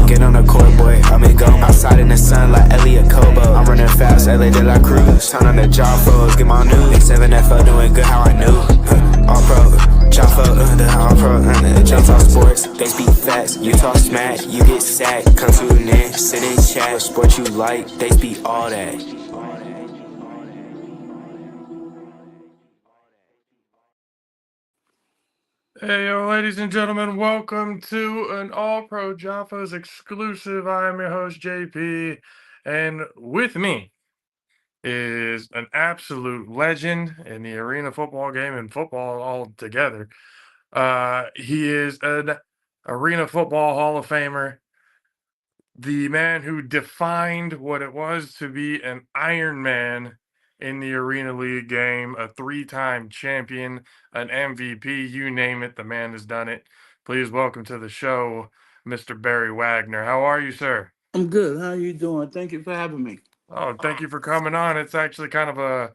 Get on the court, boy, I'm in go. Outside in the sun like Elliot Kobo. I'm running fast, LA de la Cruz. Turn on the JAFFos, get my news. 7FL doing good, how I knew. All-Pro JAFFos, the All-Pro, the J-Talk Sports. They speak fast, you talk smack, you get sacked. Come tune in, sit in chat. Sport you like, they speak all that. Hey, yo, ladies and gentlemen, welcome to an All-Pro JAFFos exclusive. I am your host, JP, and with me is an absolute legend in the arena football game and football altogether. He is an arena football Hall of Famer, the man who defined what it was to be an Ironman in the Arena League game, a three-time champion, an MVP, you name it, the man has done it. Please welcome to the show, Mr. Barry Wagner. How are you, sir? I'm good. How are you doing? Thank you for having me. Oh, thank you for coming on. It's actually kind of a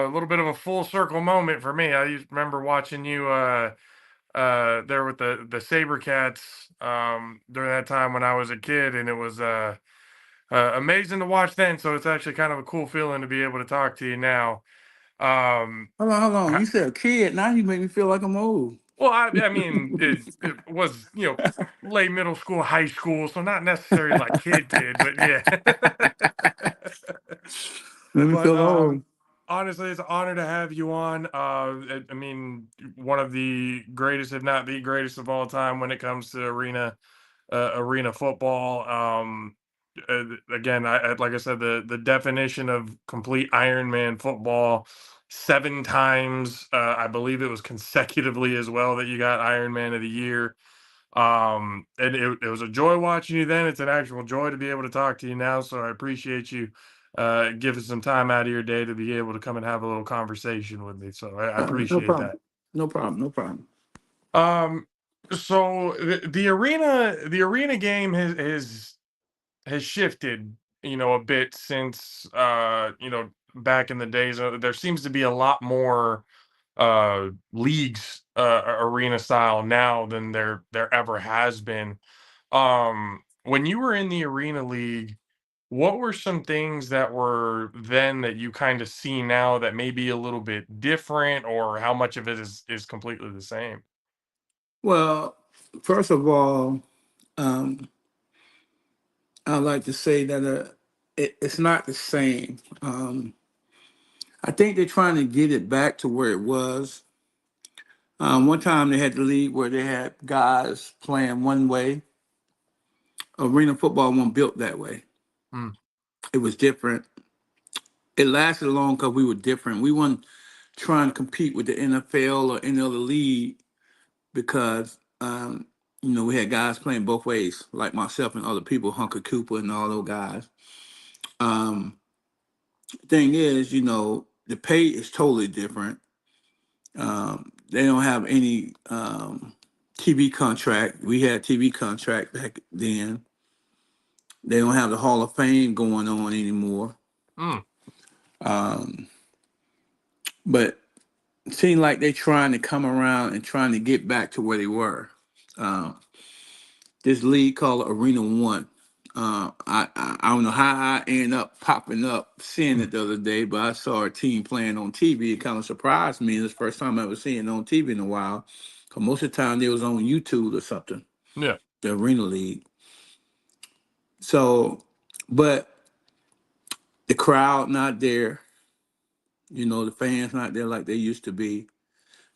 little bit of a full circle moment for me. Remember watching you there with the Sabercats during that time when I was a kid, and it was amazing to watch then. So it's actually kind of a cool feeling to be able to talk to you now. Hold on. You said a kid. Now you make me feel like I'm old. Well, I mean, it was, late middle school, high school, so not necessarily like kid, but yeah. Let me But feel old. honestly, it's an honor to have you on. I mean, one of the greatest, if not the greatest of all time, when it comes to arena football. Again, like I said, the definition of complete Ironman football. 7 times, I believe it was consecutively as well, that you got Ironman of the Year. And it was a joy watching you then. It's an actual joy to be able to talk to you now. So I appreciate you giving some time out of your day to be able to come and have a little conversation with me. So I No appreciate problem. that. No problem. No problem. Um, so the arena game has shifted, a bit since back in the days. There seems to be a lot more leagues, arena style now than there ever has been. When you were in the arena league, what were some things that were then that you kind of see now that may be a little bit different, or how much of it is completely the same? Well, first of all, um, I'd like to say that it's not the same. I think they're trying to get it back to where it was. One time they had the league where they had guys playing one way. Arena football wasn't built that way. Mm, It was different. It lasted long because we were different. We weren't trying to compete with the NFL or any other league because we had guys playing both ways, like myself and other people, Hunker Cooper and all those guys. Um, thing is, the pay is totally different. They don't have any TV contract. We had TV contract back then. They don't have the Hall of Fame going on anymore. mm, Um, but it seems like they're trying to come around and trying to get back to where they were. Um, this league called Arena One. I don't know how I ended up popping up seeing mm. it the other day, but I saw a team playing on TV. It kind of surprised me. It's the first time I ever seen it on TV in a while. Cause most of the time they was on YouTube or something. Yeah. The Arena League. So, but the crowd not there. The fans not there like they used to be,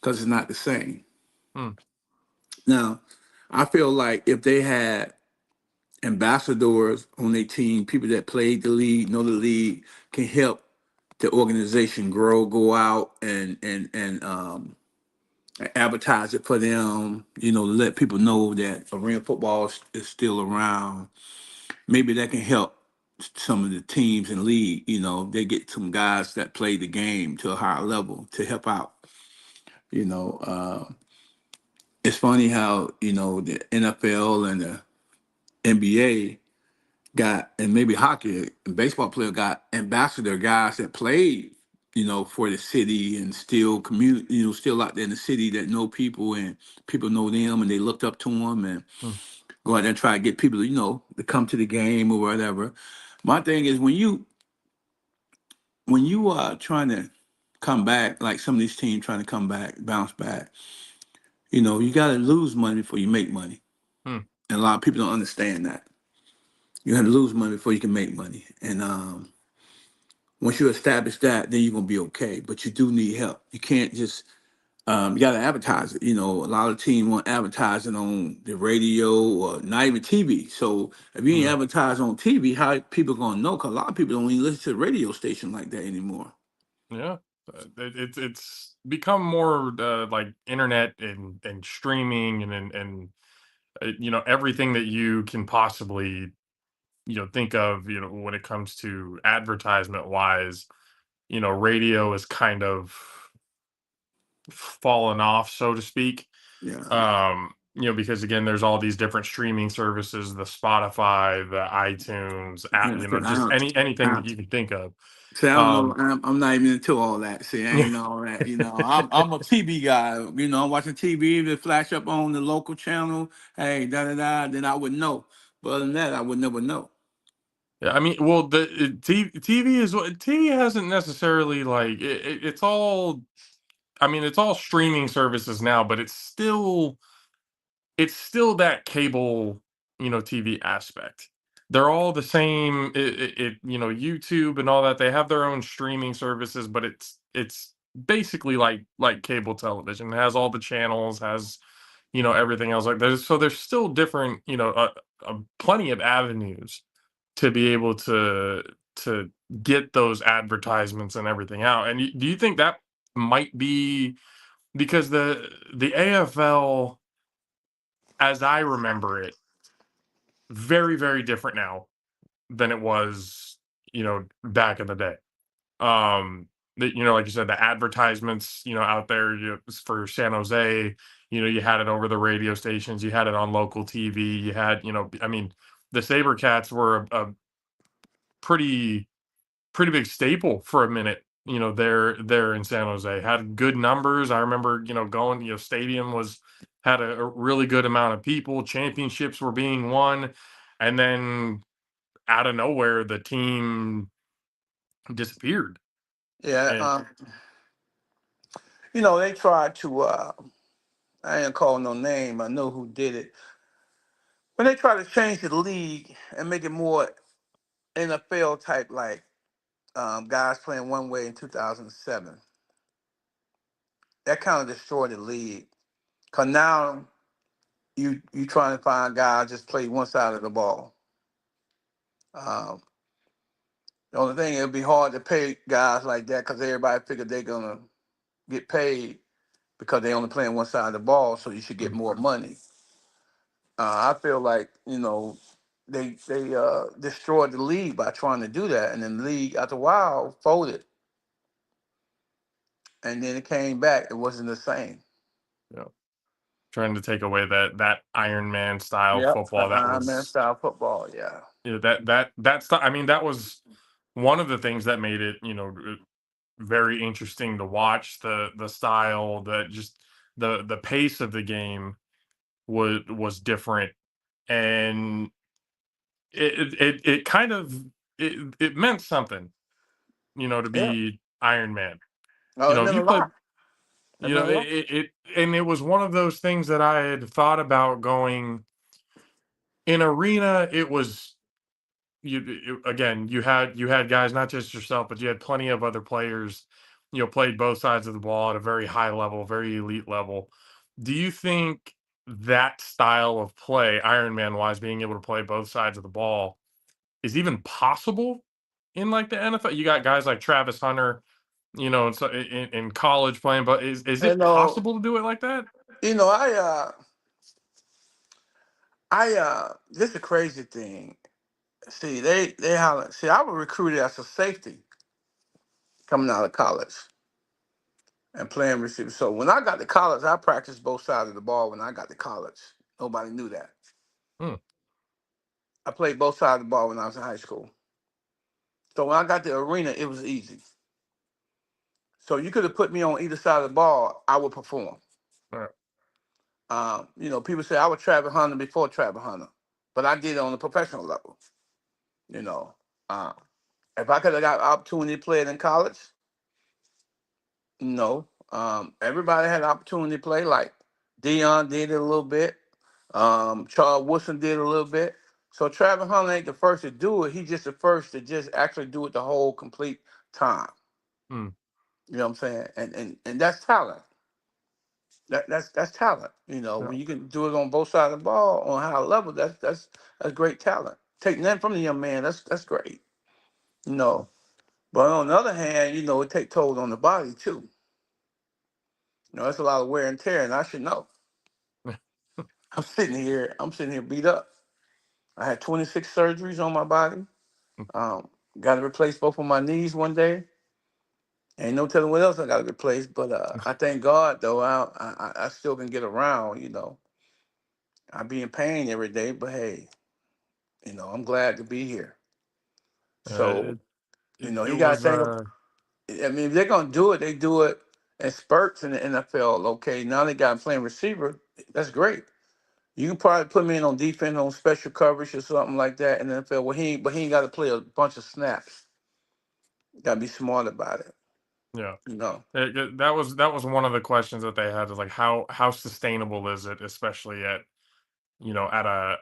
cause it's not the same. Mm, Now, I feel like if they had ambassadors on their team, people that played the league, know the league, can help the organization grow, go out and advertise it for them. Let people know that arena football is still around. Maybe that can help some of the teams in the league. They get some guys that play the game to a higher level to help out. It's funny how the NFL and the NBA got, and maybe hockey and baseball player got ambassador guys that played, for the city and still commute, still out there in the city that know people and people know them and they looked up to them and mm. go out there and try to get people, to come to the game or whatever. My thing is when you are trying to come back, like some of these teams trying to come back, bounce back, you got to lose money before you make money. Hmm. And a lot of people don't understand that. You have to lose money before you can make money. And once you establish that, then you're going to be okay. But you do need help. You can't just, you got to advertise it. A lot of teams want advertising on the radio or not even TV. So if you ain't Hmm. advertise on TV, how people going to know? Because a lot of people don't even listen to the radio station like that anymore. Yeah, it's become more like internet and streaming and everything that you can possibly think of when it comes to advertisement wise. Radio is kind of fallen off, so to speak. Yeah. Because again, there's all these different streaming services, the Spotify, the iTunes, Yeah, see, just anything I, that you can think of. see, I don't know. Um, I'm not even into all that. See, I yeah, ain't all that. I'm a TV guy. I'm watching TV. If it flash up on the local channel, hey, da da da, then I would know. But other than that, I would never know. I mean, well, TV is what TV hasn't necessarily like it's all. I mean, it's all streaming services now, but it's still that cable, TV aspect. They're all the same. YouTube and all that. They have their own streaming services, but it's basically like cable television. It has all the channels, has everything else like there's so there's still different plenty of avenues to be able to get those advertisements and everything out. And do you think that might be because the AFL, as I remember it, very, very different now than it was, back in the day. Like you said, the advertisements, out there for San Jose, you had it over the radio stations, you had it on local TV, you had, I mean, the Sabercats were a pretty pretty big staple for a minute. There in San Jose had good numbers. I remember, going. Stadium had a really good amount of people. Championships were being won, and then out of nowhere, the team disappeared. Yeah. And They tried to. I ain't calling no name. I know who did it. When they try to change the league and make it more NFL type, like guys playing one way in 2007, that kind of destroyed the league. Cause now you trying to find guys just play one side of the ball. Um, the only thing it'd be hard to pay guys like that because everybody figured they're gonna get paid because they only playing one side of the ball, so you should get mm, more money. I feel like they destroyed the league by trying to do that, and then the league after a while folded, and then it came back. It wasn't the same. you know, trying to take away that Iron Man style Yep, football that man, was style football. Yeah, I mean, that was one of the things that made it very interesting to watch. The style, just the pace of the game was different, and it kind of it meant something, to yeah. be Iron Man. Oh, it If meant a you played, lot. It meant a lot. and it was one of those things that I had thought about going in arena. It was again, you had guys, not just yourself, but you had plenty of other players, played both sides of the ball at a very high level, very elite level. Do you think that style of play, Iron Man wise, being able to play both sides of the ball, is even possible in like the NFL? You got guys like Travis Hunter, in college playing, but is You it know, possible to do it like that? this is a crazy thing. See, they holler. See, I was recruited as a safety coming out of college and playing receiver. So when I got to college, I practiced both sides of the ball. When I got to college, nobody knew that. Hmm, I played both sides of the ball when I was in high school. So when I got to the arena, it was easy. So you could have put me on either side of the ball, I would perform. all right. People say I was Travis Hunter before Travis Hunter. but I did it on a professional level. You know, if I could have got opportunity to play it in college, no. Everybody had opportunity to play. Like Dion did it a little bit. Charles Woodson did it a little bit. So Travis Hunter ain't the first to do it. He's just the first to just actually do it the whole complete time. Hmm. You know what I'm saying? And that's talent. That's talent. You know, Yeah. when you can do it on both sides of the ball on a high level, that's great talent. Take nothing from the young man. That's great. You know, but on the other hand, you know, it take toll on the body too. You know, that's a lot of wear and tear, and I should know. I'm sitting here beat up. I had 26 surgeries on my body. Got to replace both of my knees one day. Ain't no telling what else I got to replace, but I thank God though. I still can get around. You know, I be in pain every day, but hey, you know, I'm glad to be here. So It, you it know, it you got to was think. I mean, if they're gonna do it, they do it in spurts in the NFL. Okay, now they got him playing receiver. That's great. You can probably put me in on defense on special coverage or something like that in the NFL. Well, he ain't got to play a bunch of snaps. Got to be smart about it. yeah. You know. That was one of the questions that they had, is like how sustainable is it, especially at,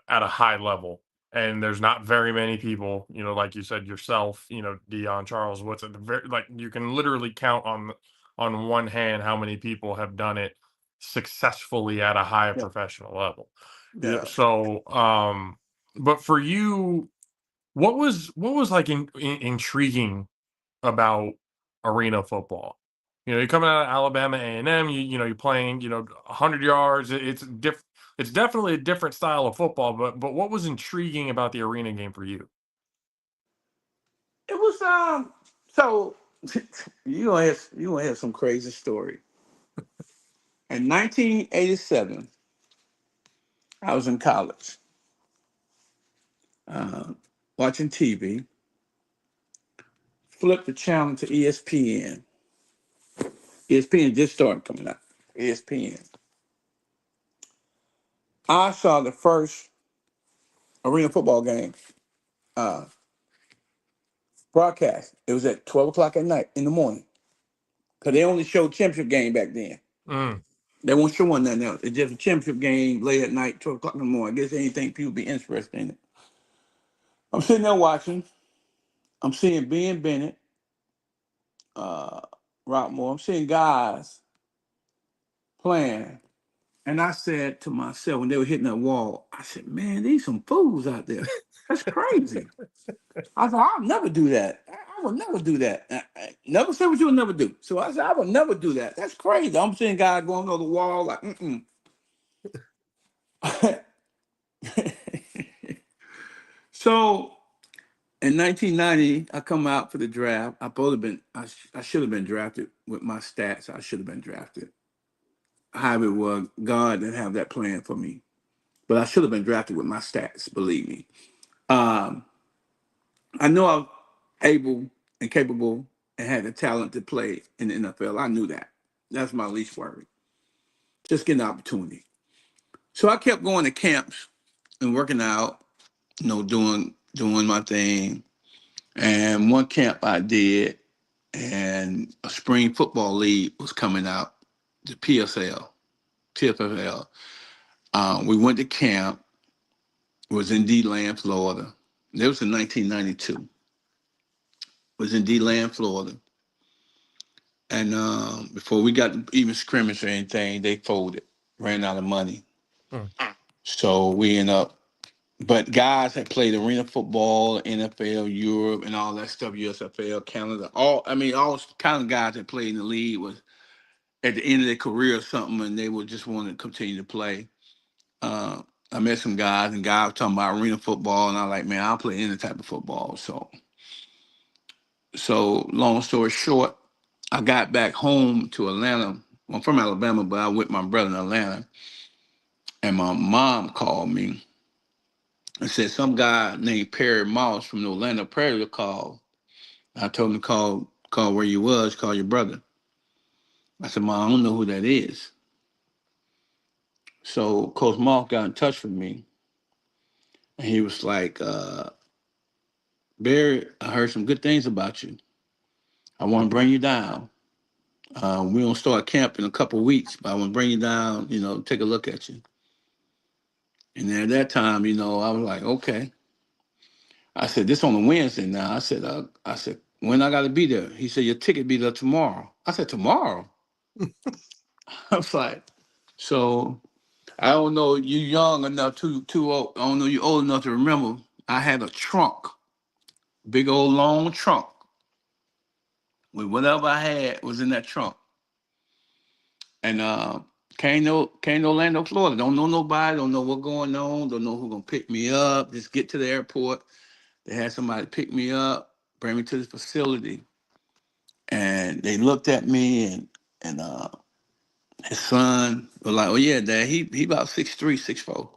at a high level. And there's not very many people, like you said yourself, Dion, Charles Woods, at the very, like, you can literally count on one hand how many people have done it successfully at a high Yeah. professional level. Yeah. So but for you, what was like intriguing about arena football? You're coming out of Alabama A&M. You're playing 100 yards. It's definitely a different style of football. But what was intriguing about the arena game for you? It was so you gonna have some crazy story. In 1987, I was in college, uh, watching TV. Flipped the channel to ESPN. ESPN just started coming out. ESPN. I saw the first arena football game uh, broadcast. It was at 12 o'clock at night in the morning because they only showed championship game back then. Mm, They won't show one nothing else. It's just a championship game late at night, 12 o'clock in the morning. I guess anything people be interested in it. I'm sitting there watching. I'm seeing Ben Bennett, uh, Rockmore. I'm seeing guys playing. And I said to myself when they were hitting that wall, I said, man, these some fools out there. That's crazy. I said, I'll never do that. I will never do that. I never say what you'll never do. So I said, I will never do that. That's crazy. I'm seeing guys going on the wall like, mm-mm. So in 1990, I come out for the draft. I should have been drafted with my stats. I should have been drafted. However, it was God didn't have that plan for me. But I should have been drafted with my stats, believe me. Um, I know I'm able and capable and had the talent to play in the NFL. I knew that. That's my least worry. Just getting the opportunity. So I kept going to camps and working out, doing my thing. And one camp I did, and a spring football league was coming out, the PFL. We went to camp. It was in D-Land, Florida. It was in 1992. It was in D-Land, Florida. And before we got even scrimmage or anything, they folded, ran out of money. mm, So we end up, but guys that played arena football, NFL, Europe, and all that stuff, USFL, Canada, all kind of guys that played in the league was at the end of their career or something, and they would just want to continue to play. Uh, I met some guys, and guys were talking about arena football, and I was like, man, I'll play any type of football. So long story short, I got back home to Atlanta. I'm from Alabama, but I was with my brother in Atlanta, and my mom called me and said some guy named Perry Moss from the Orlando Prairie called. I told him to call where you was, call your brother. I said, Mom, I don't know who that is. So Coach Moss got in touch with me, And he was like, Barry, I heard some good things about you. I want to bring you down. We don't start camp in a couple of weeks, but I want to bring you down, take a look at you. And then at that time, I was like, okay. I said, this on a Wednesday now. I said, when I got to be there? He said, your ticket be there tomorrow. I said, tomorrow? I was like, so I don't know, you young enough, too old. I don't know you old enough to remember. I had a trunk, big old long trunk, with whatever I had was in that trunk. And came to Orlando, Florida. Don't know nobody, don't know what's going on, don't know who gonna pick me up. Just get to the airport. They had somebody pick me up, bring me to the facility. And they looked at me and his son was like, oh yeah, Dad, he about 6'3", 6'4".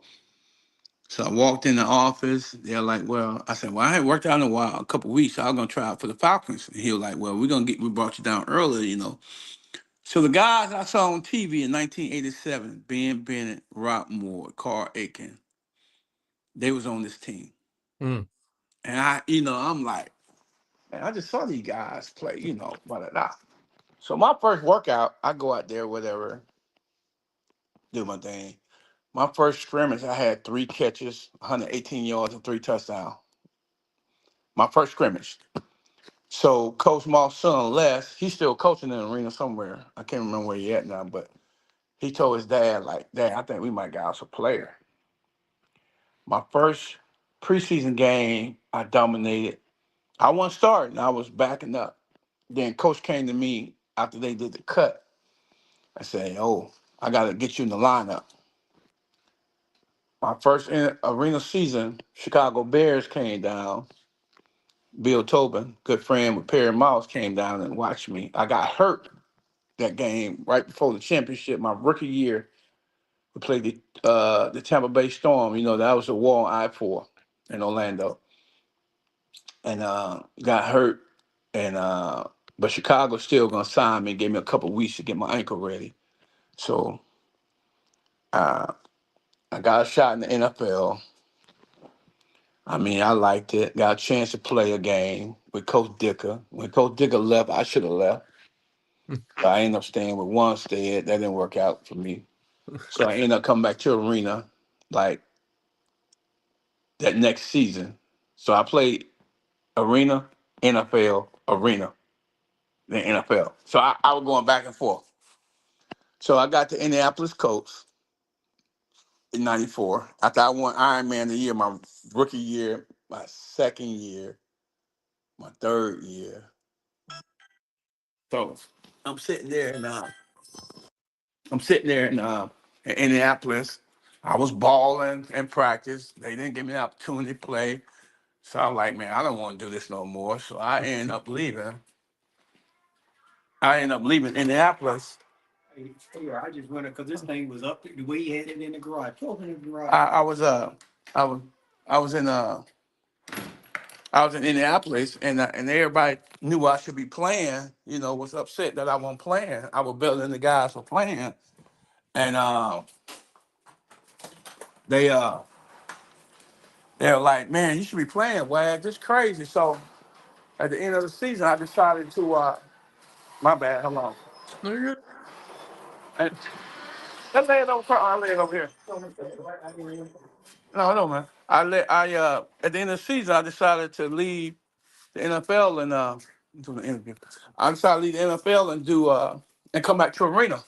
So I walked in the office. They're like, well, I said, well, I hadn't worked out in a while, a couple weeks. So I was gonna try out for the Falcons. And he was like, well, we brought you down earlier. So the guys I saw on TV in 1987, Ben Bennett, Rock Moore, Carl Aiken, they was on this team. Mm. And I'm like, man, I just saw these guys play, blah, blah, blah. So my first workout, I go out there, whatever, do my thing. My first scrimmage, I had 3 catches, 118 yards, and 3 touchdowns. My first scrimmage. So Coach Moss' son, Les, he's still coaching in the arena somewhere. I can't remember where he at now, but he told his dad, like, Dad, I think we might get us a player. My first preseason game, I dominated. I wasn't starting. I was backing up. Then Coach came to me after they did the cut. I said, oh, I got to get you in the lineup. My first arena season, Chicago Bears came down. Bill Tobin, good friend with Perry Miles, came down and watched me. I got hurt that game right before the championship, my rookie year. We played the Tampa Bay Storm. That was a war on I-4 in Orlando. And got hurt. And but Chicago's still gonna sign me, gave me a couple weeks to get my ankle ready. So uh, I got a shot in the NFL. I mean, I liked it. Got a chance to play a game with Coach Dicker. When Coach Dicker left, I should have left. But I ended up staying with one instead. That didn't work out for me. So I ended up coming back to arena like that next season. So I played arena, NFL, arena, then NFL. So I was going back and forth. So I got to Indianapolis Colts in '94 after I won Ironman the year, my rookie year, my second year, my third year. So I'm sitting there and in Indianapolis. I was balling in practice. They didn't give me the opportunity to play. So I'm like, man, I don't want to do this no more. So I ended up leaving. Indianapolis. Hey, I just wondered because this thing was up the way you had it in the garage. Open in the garage. I was I was I was in I was in Indianapolis and everybody knew I should be playing. Was upset that I wasn't playing. I was better than the guys were playing, and they they're like, man, you should be playing, Wag. This crazy. So at the end of the season, I decided to my bad. Hold on. No, you're good. And let's lay it over. I'll lay it over here. No, man. At the end of the season, I decided to leave the NFL and do the interview. I decided to leave the NFL and do and come back to arena.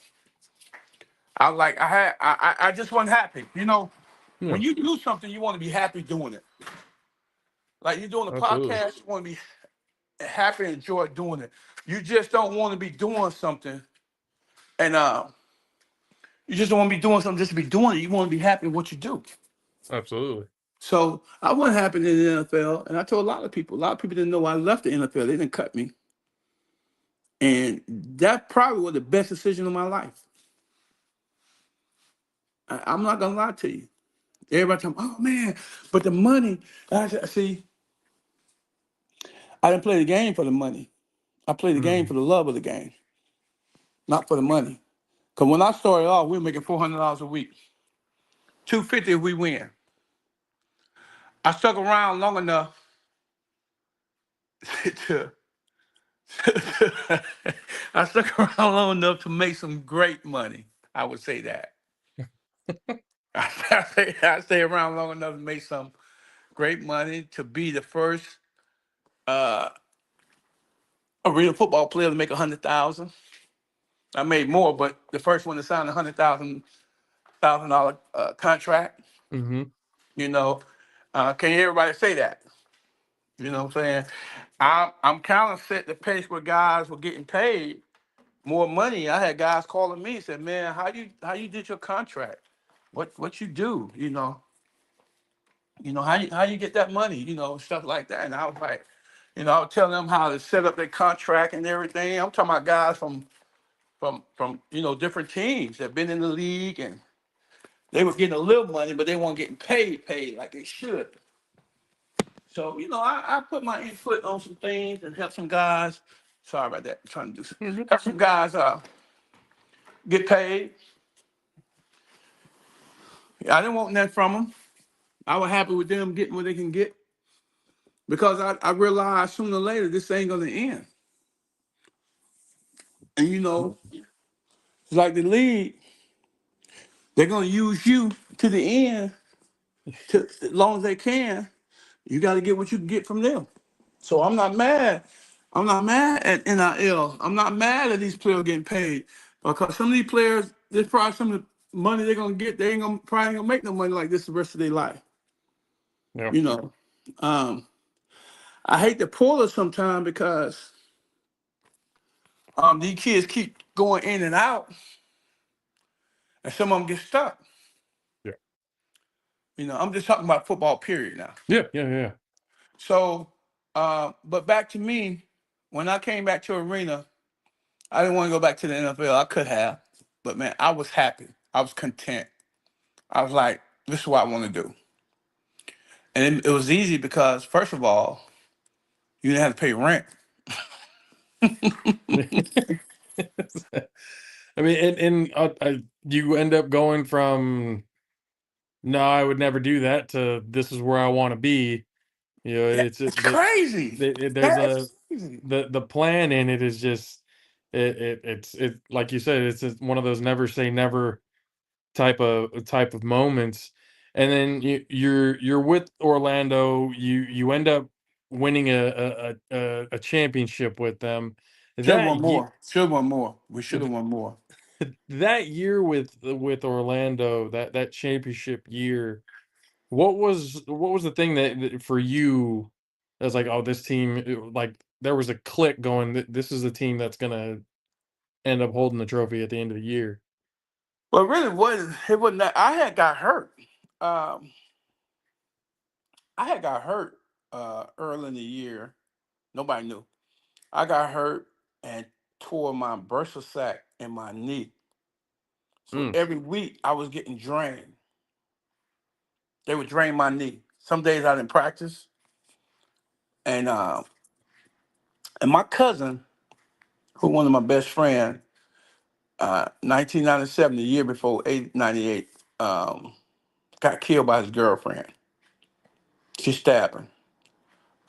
I was like, I just wasn't happy. Yeah, When you do something, you want to be happy doing it. Like you're doing a absolutely. podcast, you want to be happy and enjoy doing it. You just don't want to be doing something and you just don't want to be doing something just to be doing it. You want to be happy with what you do. Absolutely. So I wasn't happy in the NFL, and I told a lot of people. A lot of people didn't know I left the NFL. They didn't cut me, and that probably was the best decision of my life. I'm not gonna lie to you. Everybody tell me, "Oh man," but the money. See, I didn't play the game for the money. I played the game Mm. for the love of the game, not for the money. Because when I started off, we were making $400 a week, $250 if we win. I stuck around long enough to I stuck around long enough to make some great money. I would say that. I stay around long enough to make some great money to be the first uh, arena football player to make 100,000. I made more, but the first one to sign $100,000 contract. Mm-hmm. You know, can't hear everybody say that. You know what I'm saying? I'm kind of set the pace where guys were getting paid more money. I had guys calling me and said, "Man, how you did your contract? What you do? How you get that money? Stuff like that." And I was like, I would tell them how to set up their contract and everything. I'm talking about guys from different teams that been in the league, and they were getting a little money, but they weren't getting paid like they should. So, I put my input on some things and help some guys. Sorry about that. I'm trying to do some, You're good. help some guys get paid. I didn't want nothing from them. I was happy with them getting what they can get because I realized sooner or later this ain't gonna end. And it's like the league, they're gonna use you to the end, as long as they can. You got to get what you can get from them. So I'm not mad. I'm not mad at NIL. I'm not mad at these players getting paid because some of these players, there's probably some of the money they're gonna get. They ain't gonna probably ain't gonna make no money like this the rest of their life. Yeah. You know, um, I hate to pull it sometimes because these kids keep going in and out, and some of them get stuck. Yeah. I'm just talking about football period now. Yeah. Yeah. Yeah. So, but back to me, when I came back to arena, I didn't want to go back to the NFL. I could have, but man, I was happy. I was content. I was like, this is what I want to do. And it was easy because, first of all, you didn't have to pay rent. I mean, and you end up going from no, I would never do that to this is where I want to be. Yeah, It's it's crazy. there's That a is crazy. the plan in it is just it's like you said, it's just one of those never say never type of moments. And then you're with Orlando, you end up winning a championship with them. Should have That won ye- more. Should have won more. We should have won more. that year with Orlando, that championship year, what was the thing that for you that was like, oh, this team, like there was a click going, this is the team that's gonna end up holding the trophy at the end of the year. But really, it wasn't that. I had got hurt. Um, I had got hurt early in the year. Nobody knew. I got hurt and tore my bursa sac in my knee. So Mm. every week I was getting drained. They would drain my knee. Some days I didn't practice. And my cousin, who one of my best friends, 1997, the year before 98, got killed by his girlfriend. She stabbed him.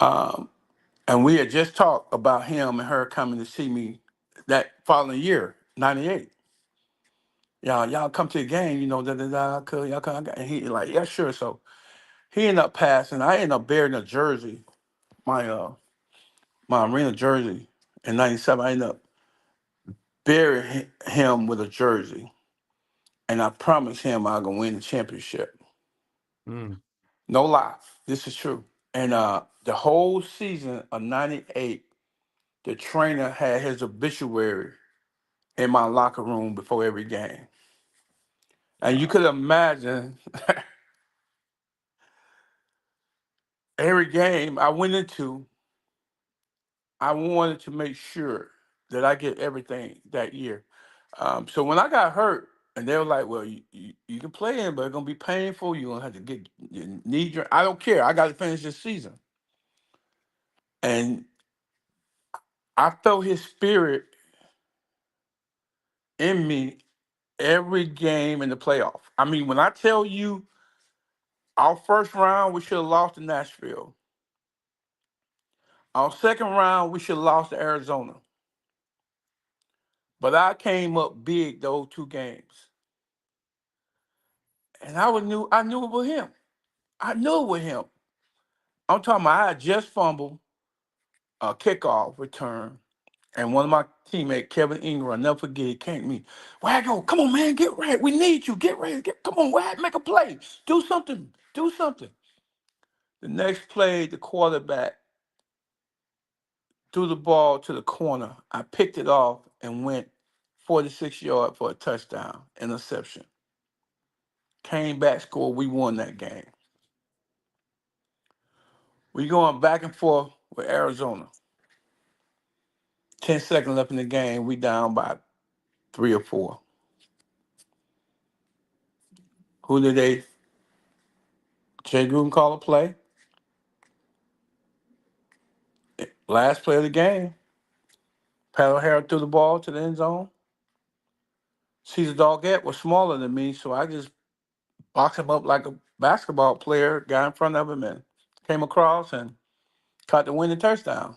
Um, and we had just talked about him and her coming to see me that following year, 98. Y'all come to the game, da da da. Cool, y'all come. And he like, yeah, sure. So he ended up passing. I ended up burying a jersey, my arena jersey in '97. I ended up burying him with a jersey, and I promised him I was gonna win the championship. Mm. No lie, this is true. And the whole season of '98, the trainer had his obituary in my locker room before every game. And you Wow. could imagine every game I went into, I wanted to make sure that I get everything that year. So when I got hurt, and they were like, "Well, you can play in, but it's gonna be painful. You're gonna have to get your knee." I don't care. I got to finish this season, and I felt his spirit in me every game in the playoff. I mean, when I tell you, Our first round, we should have lost to Nashville. Our second round, we should have lost to Arizona. But I came up big those 2 games. And I knew it was him. I knew it was him. I'm talking about I had just fumbled a kickoff return. And one of my teammates, Kevin Ingram, I'll never forget, he came to me. Wagner, come on, man, get right. We need you. Get ready. Come on, Wag, make a play. Do something. Do something. The next play, the quarterback threw the ball to the corner. I picked it off and went 46 yards for a touchdown, interception. Came back, scored. We won that game. We going back and forth with Arizona. 10 seconds left in the game. We down by 3 or 4. Who did they? Jay Gruden call a play. Last play of the game. Pat O'Hara threw the ball to the end zone. Cesar Doggett was smaller than me, so I just boxed him up like a basketball player, got in front of him and came across and caught the winning touchdown.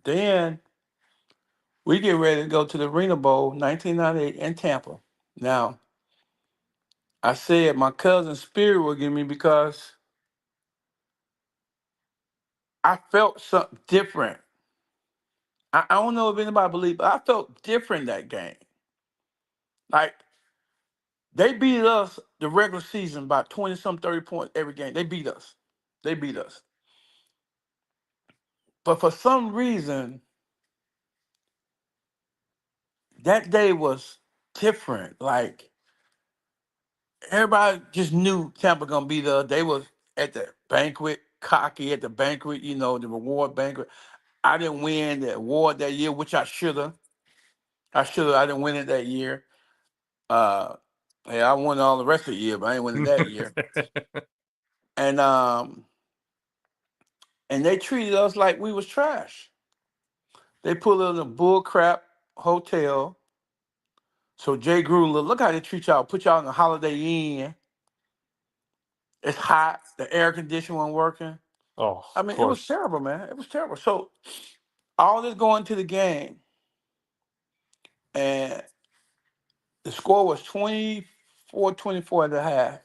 Then we get ready to go to the Arena Bowl, 1998 in Tampa. Now, I said my cousin Spirit will give me because I felt something different. I don't know if anybody believes, but I felt different that game. Like, they beat us the regular season by 20-some, 30 points every game. They beat us. They beat us. But for some reason, that day was different. Like, everybody just knew Tampa gonna beat us. They was at the banquet, cocky at the banquet, the reward banquet. I didn't win the award that year, which I should have. I didn't win it that year. Hey, I won all the rest of the year, but I didn't win it that year. And they treated us like we was trash. They put us in a bull crap hotel. So Jay Gruden, look how they treat y'all. Put y'all in a Holiday Inn. It's hot. The air conditioning wasn't working. Oh, I of mean, it was course. terrible, man. It was terrible. So all this going to the game, and the score was 24-24 at the half.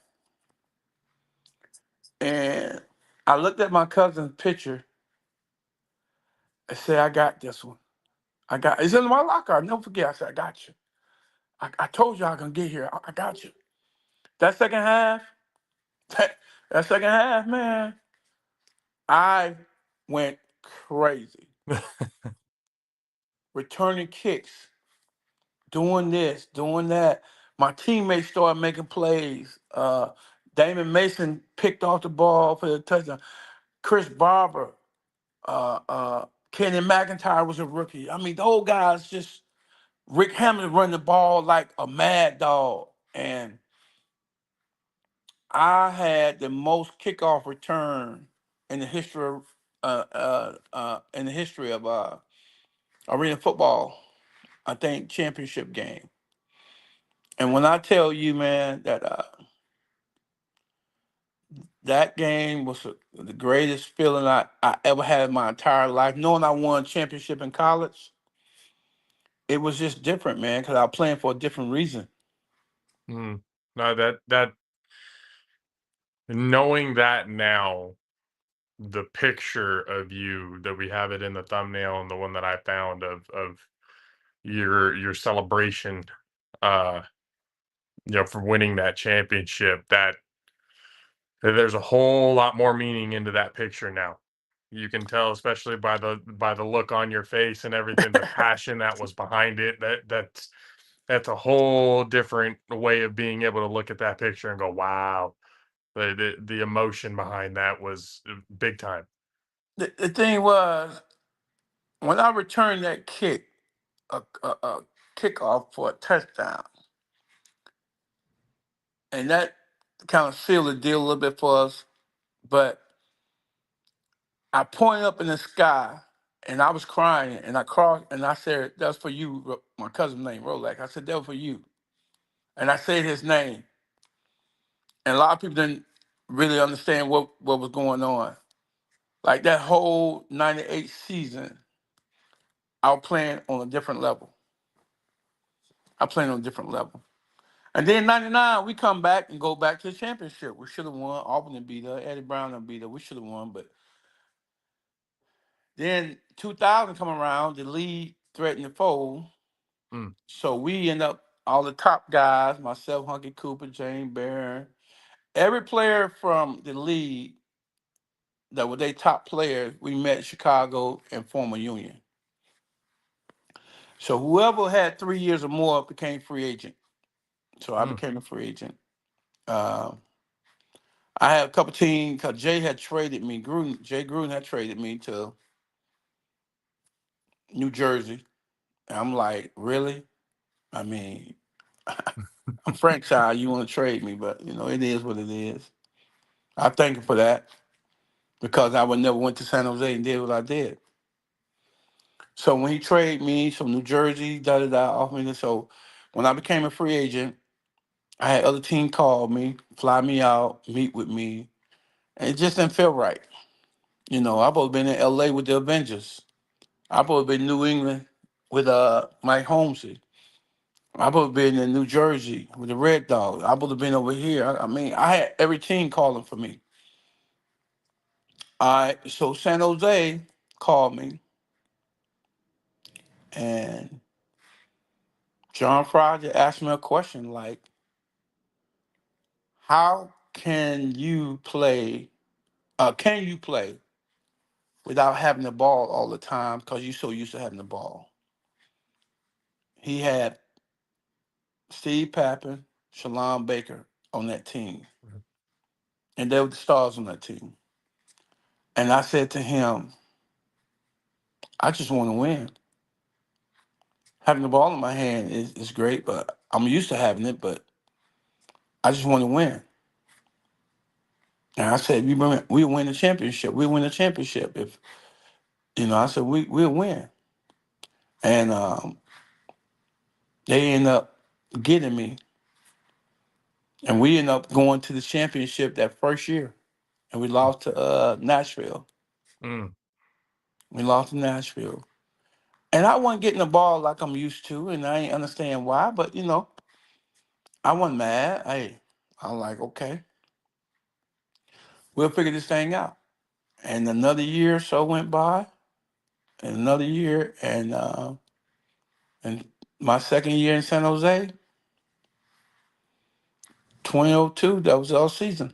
And I looked at my cousin's picture and said, I got this one. It's in my locker. I'll never forget. I said, I got you. I told you I was gonna get here. I got you. That second half, that second half, man, I went crazy. Returning kicks, doing this, doing that. My teammates started making plays. Damon Mason picked off the ball for the touchdown. Chris Barber, Kenny McIntyre was a rookie. I mean, the whole guys just Rick Hamilton running the ball like a mad dog. And I had the most kickoff return in the history of arena football. I think championship game. And when I tell you, man, that that game was the greatest feeling I ever had in my entire life, knowing I won a championship in college, it was just different, man, because I was playing for a different reason. No, that knowing that now, the picture of you that we have it in the thumbnail and the one that I found of your celebration, for winning that championship, that there's a whole lot more meaning into that picture now. You can tell, especially by the look on your face and everything, the passion that was behind it. That's a whole different way of being able to look at that picture and go, wow. The emotion behind that was big time. The thing was, when I returned that kick, a kickoff for a touchdown, and that kind of sealed the deal a little bit for us, but I pointed up in the sky and I was crying and I crossed and I said, that's for you, my cousin named Rolex. I said, that was for you. And I said his name. And a lot of people didn't really understand what was going on. Like that whole '98 season, I was playing on a different level. I played on a different level. And then '99, we come back and go back to the championship. We should have won. Auburn and beat us. Eddie Brown and beat us. We should have won. But then 2000 come around, the league threatened to fold. Mm. So we end up, all the top guys, myself, Hunky Cooper, James Barron, every player from the league that were they top players, we met in Chicago and formed a union. So whoever had 3 years or more became free agent. So I Mm. became a free agent. Uh, I had a couple teams because Jay had traded me. Jay Gruden had traded me to New Jersey. And I'm like, really? I mean, I'm franchise. You want to trade me, but it is what it is. I thank him for that because I would never went to San Jose and did what I did. So when he traded me from New Jersey, off me. So when I became a free agent, I had other team call me, fly me out, meet with me, and it just didn't feel right. I supposed to been in LA with the Avengers. I supposed to been in New England with Mike Holmesy. I supposed to been in New Jersey with the Red Dogs. I supposed to been over here. I mean, I had every team calling for me. All right, so San Jose called me, and John Fryer asked me a question like, how can you play? Can you play without having the ball all the time because you're so used to having the ball? He had Steve Pappen, Shalon Baker on that team, and they were the stars on that team. And I said to him, I just want to win. Having the ball in my hand is great, but I'm used to having it, but I just want to win. And I said, we win the championship. We win the championship. If I said we'll win. And they end up getting me, and we end up going to the championship that first year, and we lost to Nashville. Mm. We lost to Nashville, and I wasn't getting the ball like I'm used to, and I ain't understand why. But I wasn't mad. I'm like, okay, we'll figure this thing out. And another year or so went by, and another year, and my second year in San Jose, 2002, that was all season.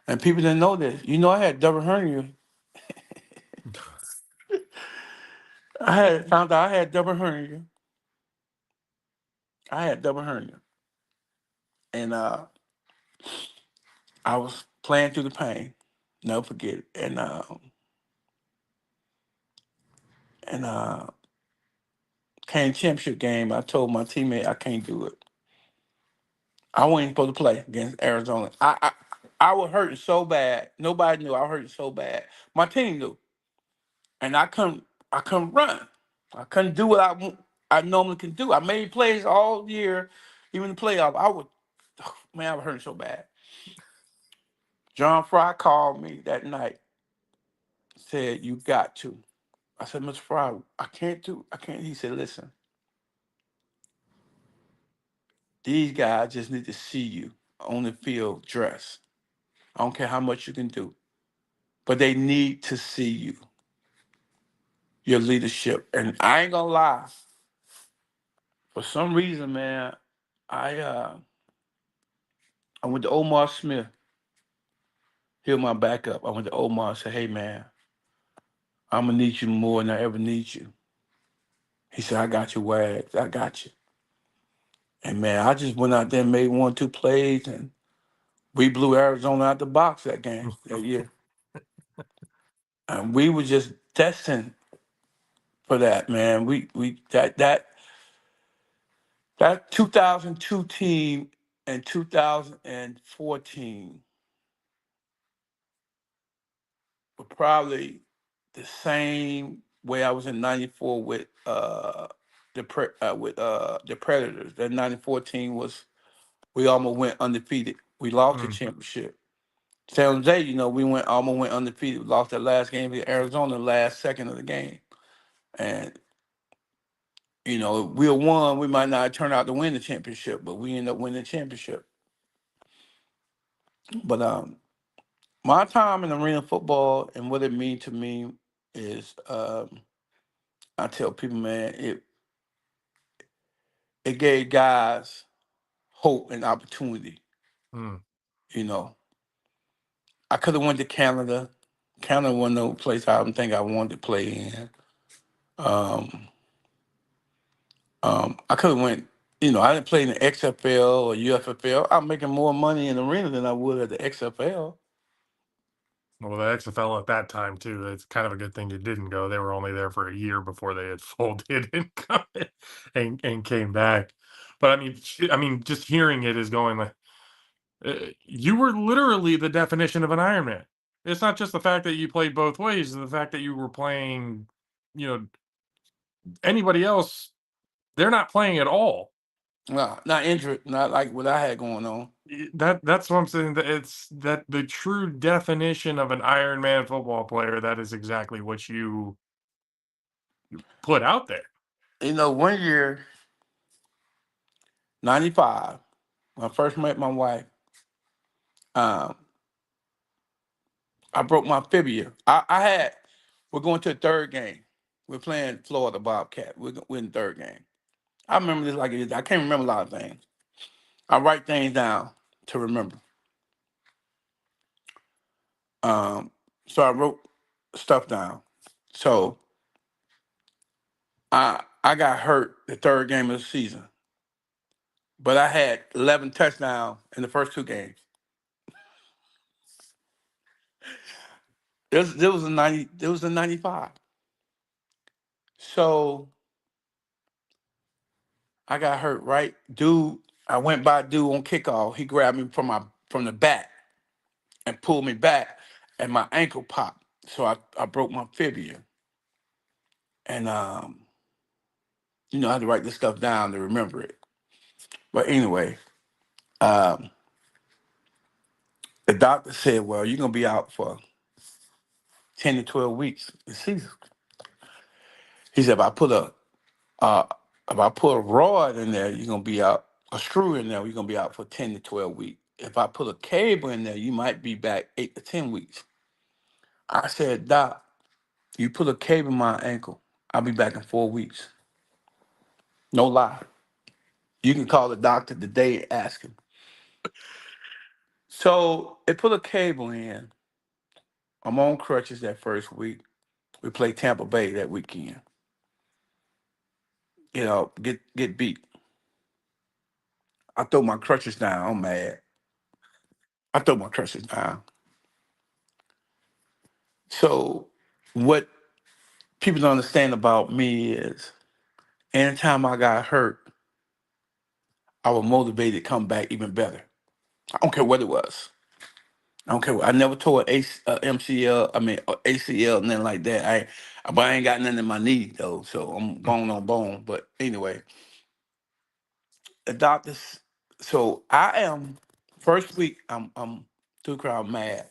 And people didn't know this. I had double hernia. I had found out I had double hernia. I had double hernia. And I was playing through the pain. Never forget it. And came championship game, I told my teammate I can't do it. I wasn't supposed to play against Arizona. I was hurting so bad. Nobody knew I was hurting so bad. My team knew. And I couldn't run. I couldn't do what I normally can do. I made plays all year, even the playoff. Man, I was hurting so bad. John Fry called me that night, said, you got to. I said, Mr. Fry, I can't. He said, listen, these guys just need to see you on the field dressed. I don't care how much you can do, but they need to see you, your leadership. And I ain't gonna lie, for some reason, man, I went to Omar Smith, he was my backup. I went to Omar and said, hey man, I'm gonna need you more than I ever need you. He said, I got you, Wags. I got you. And man, I just went out there and made 1, 2 plays, and we blew Arizona out the box that game that year. And we were just destined for that, man. That 2002 team and 2014 were probably the same way I was in '94 with the Predators. That '94 team was, we almost went undefeated. We lost the Mm. championship. San Jose, we almost went undefeated. We lost that last game to Arizona, the last second of the game. And, if we had won, we might not turn out to win the championship, but we ended up winning the championship. But my time in arena football and what it means to me is, I tell people, man, it gave guys hope and opportunity. Mm. You know, I could have went to Canada. Canada wasn't no place I don't think I wanted to play in. Um, I could have went. I didn't play in the XFL or UFFL. I'm making more money in the arena than I would at the XFL. Well, the XFL at that time too. It's kind of a good thing you didn't go. They were only there for a year before they had folded and and came back. But I mean, just hearing it is going like you were literally the definition of an Ironman. It's not just the fact that you played both ways; it's the fact that you were playing. You know, anybody else, they're not playing at all. No, not injured, not like what I had going on. That's what I'm saying. That it's that the true definition of an Ironman football player. That is exactly what you put out there. One year, '95, when I first met my wife, um, I broke my fibula. We're going to the third game. We're playing Florida Bobcat. We're in the third game. I remember this like it is. I can't remember a lot of things. I write things down to remember. Um, so I wrote stuff down. So I got hurt the third game of the season, but I had 11 touchdowns in the first two games. There was a 90. There was a 95. So I got hurt, right? Dude, I went by dude on kickoff. He grabbed me from the back and pulled me back, and my ankle popped. So I broke my fibula. And I had to write this stuff down to remember it. But anyway, um, the doctor said, well, you're gonna be out for 10 to 12 weeks this season. He said, uh, if I put a rod in there, you're gonna be out, a screw in there, you're gonna be out for 10 to 12 weeks. If I put a cable in there, you might be back 8 to 10 weeks. I said, Doc, you put a cable in my ankle, I'll be back in 4 weeks. No lie. You can call the doctor today and ask him. So they put a cable in. I'm on crutches that first week. We play Tampa Bay that weekend. Get beat. I throw my crutches down. I'm mad. I throw my crutches down. So what people don't understand about me is anytime I got hurt, I was motivated to come back even better. I don't care what it was. I don't care. I never tore MCL, ACL, nothing like that. But I ain't got nothing in my knee though, so I'm bone on bone. But anyway, the doctors. So I am first week. I'm through the crowd mad.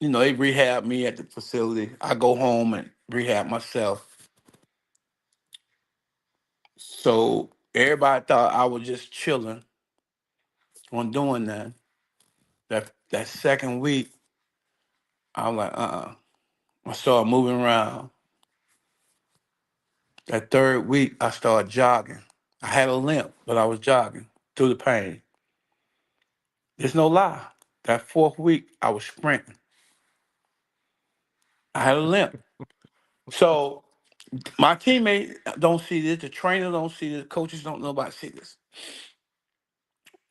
They rehab me at the facility. I go home and rehab myself. So everybody thought I was just chilling on doing that. That second week, I was like, I started moving around. That third week, I started jogging. I had a limp, but I was jogging through the pain. There's no lie. That fourth week, I was sprinting. I had a limp. So my teammate don't see this. The trainer don't see this. Coaches don't know about see this.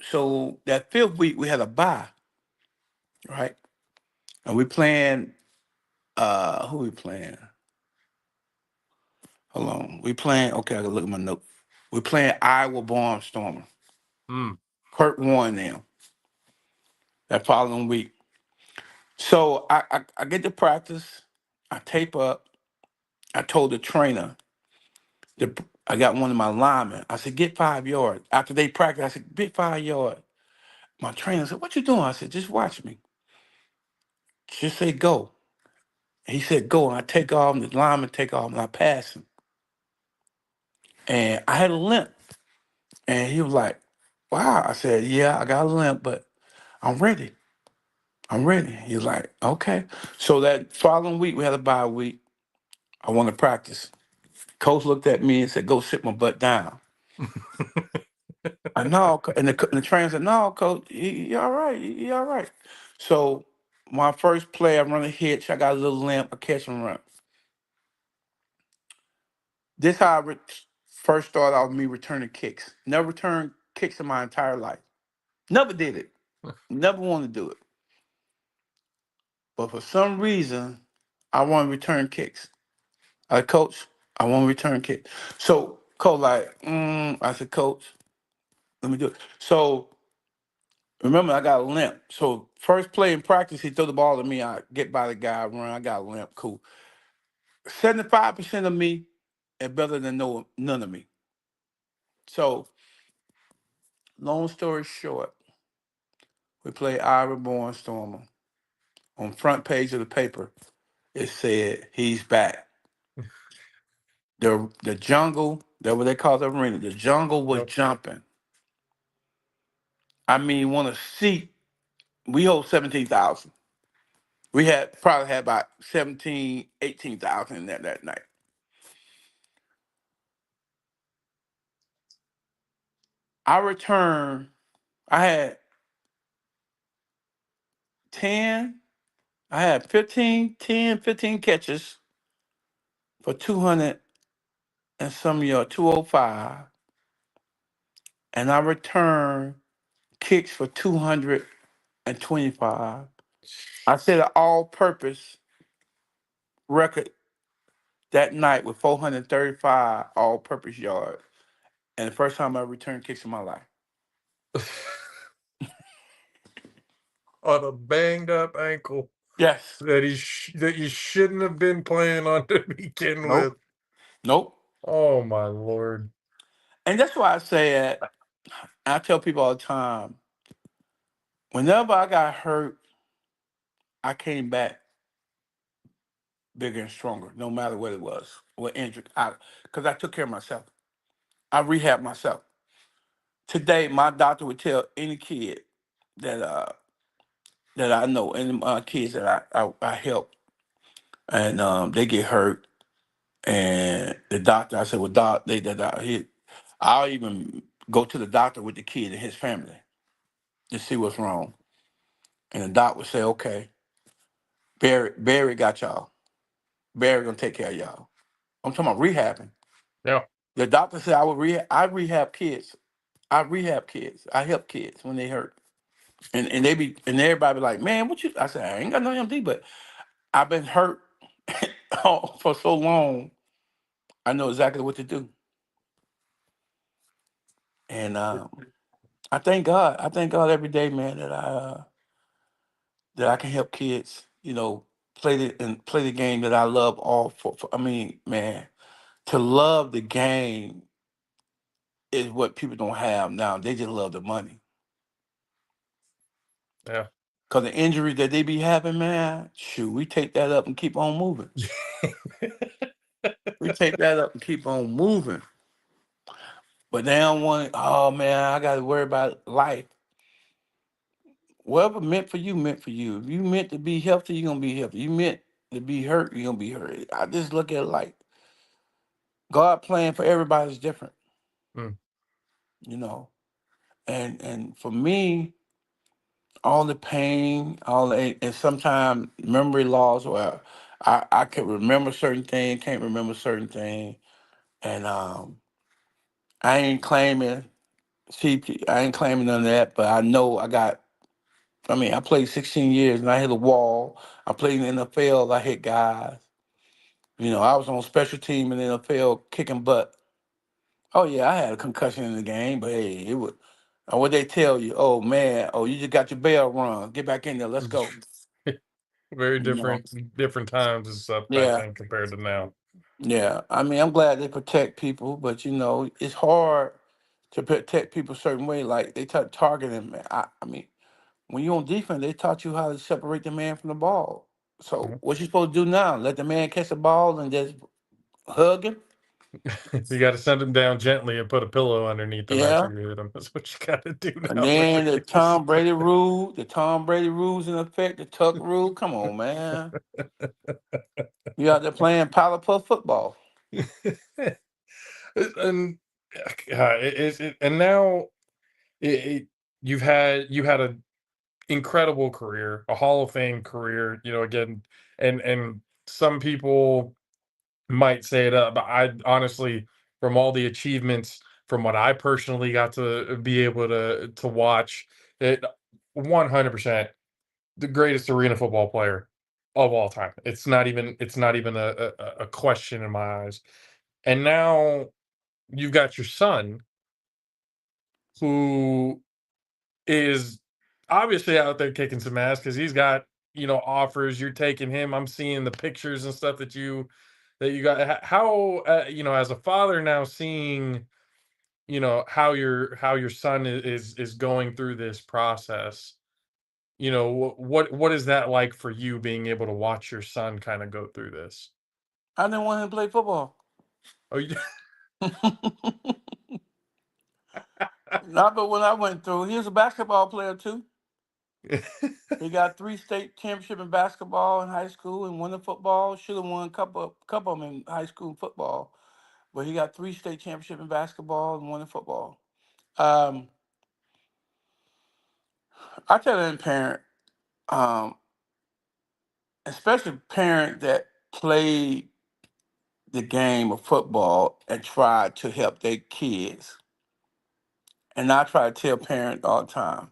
So that fifth week, we had a bye, right? And we playing. Who we playing? Hold on. We playing. Okay, I gotta look at my note. We playing Iowa Barnstormer. Mm. Kurt won them that following week. So I get to practice. I tape up. I told the trainer that I got one of my linemen. I said, get 5 yards. After they practice, I said, get 5 yards. My trainer said, "What you doing?" I said, "Just watch me. Just say go." He said, "Go," and I take off, and the lineman take off, and I pass him. And I had a limp. And he was like, "Wow." I said, "Yeah, I got a limp, but I'm ready. I'm ready." He was like, "Okay." So that following week, we had a bye week. I want to practice. Coach looked at me and said, "Go sit my butt down." I know, and the trainer said, "No, coach, you all right, you all right." So my first play, I run a hitch. I got a little limp, I catch and run. This how first started out with me returning kicks. Never returned kicks in my entire life. Never did it. Never wanted to do it. But for some reason, I want to return kicks. I coach, I want to return kicks. So coach like, I said, "Coach, let me do it." So remember, I got a limp. So first play in practice, he throw the ball to me. I get by the guy, run. I got a limp. Cool. 75% of me is better than none of me. So long story short, we played Ira Stormer. On front page of the paper, it said he's back. The jungle, that's what they call the arena. The jungle was Yep. jumping. I mean, want to see. We hold 17,000. We had probably had about 17, 18,000 in there that night. I returned. I had 10, I had 15 catches for 200 and some yards, 205. And I returned kicks for 225. I set an all-purpose record that night with 435 all-purpose yards. And the first time I returned kicks in my life. On a banged up ankle Yes. that that you shouldn't have been playing on to begin with. Nope. Nope. Oh my Lord. And that's why I say that. I tell people all the time, whenever I got hurt, I came back bigger and stronger, no matter what it was, what injury. Because I took care of myself. I rehabbed myself. Today, my doctor would tell any kid that that I know, any kids that I help, and they get hurt, and the doctor, I said, "Well, doc, I'll even go to the doctor with the kid and his family to see what's wrong." And the doc would say, "Okay, Barry got y'all. Barry gonna take care of y'all." I'm talking about rehabbing. Yeah. The doctor said I rehab kids. I rehab kids. I help kids when they hurt. And they be and everybody be like, "Man, what you?" I said, "I ain't got no MD, but I've been hurt for so long. I know exactly what to do." And I thank God. I thank God every day, man, that I can help kids. Play the game that I love. I mean, man, to love the game is what people don't have now. They just love the money. Yeah. Cause the injuries that they be having, man, shoot, we take that up and keep on moving. We take that up and keep on moving. But they don't want. Oh man, I got to worry about life. Whatever meant for you, meant for you. If you meant to be healthy, you're gonna be healthy. You meant to be hurt, you're gonna be hurt. I just look at it like God plan for everybody is different, Mm. you know. And for me, all the pain, and sometimes memory loss, where I can remember certain things, can't remember certain things, and I ain't claiming CP, I ain't claiming none of that, but I know I got. I mean, I played 16 years and I hit a wall. I played in the NFL. I hit guys. I was on special team in the NFL kicking butt. Oh yeah, I had a concussion in the game, but hey, it was. What they tell you? Oh man, oh you just got your bell rung. Get back in there. Let's go. Very You know. different times and stuff back Yeah, then compared to now. yeah. I mean, I'm glad they protect people, but it's hard to protect people a certain way. Like they target him. Man. I mean, when you're on defense, they taught you how to separate the man from the ball. So what you supposed to do now? Let the man catch the ball and just hug him? You got to send him down gently and put a pillow underneath him after Yeah. you hit him. That's what you got to do And then the nowadays. Tom Brady rule, rules in effect, the tuck rule. Come on, man. You out there playing Powerpuff football. And and now you've had a incredible career, a Hall of Fame career. Again, and some people might say it up, but I honestly, from all the achievements, from what I personally got to be able to watch, it 100% the greatest arena football player of all time. It's not even a question in my eyes. And now you've got your son who is obviously out there kicking some ass because he's got offers. You're taking him. I'm seeing the pictures and stuff that you got. How as a father now seeing how your son is going through this process. What is that like for you being able to watch your son kind of go through this? I didn't want him to play football. Oh, you Not but when I went through, he was a basketball player too. He got 3 state championship in basketball in high school and won the football. Should have won a couple of them in high school football. But he got 3 state championship in basketball and won the football. Um, I tell any parent, um, especially parent that played the game of football and tried to help their kids. And I try to tell parents all the time,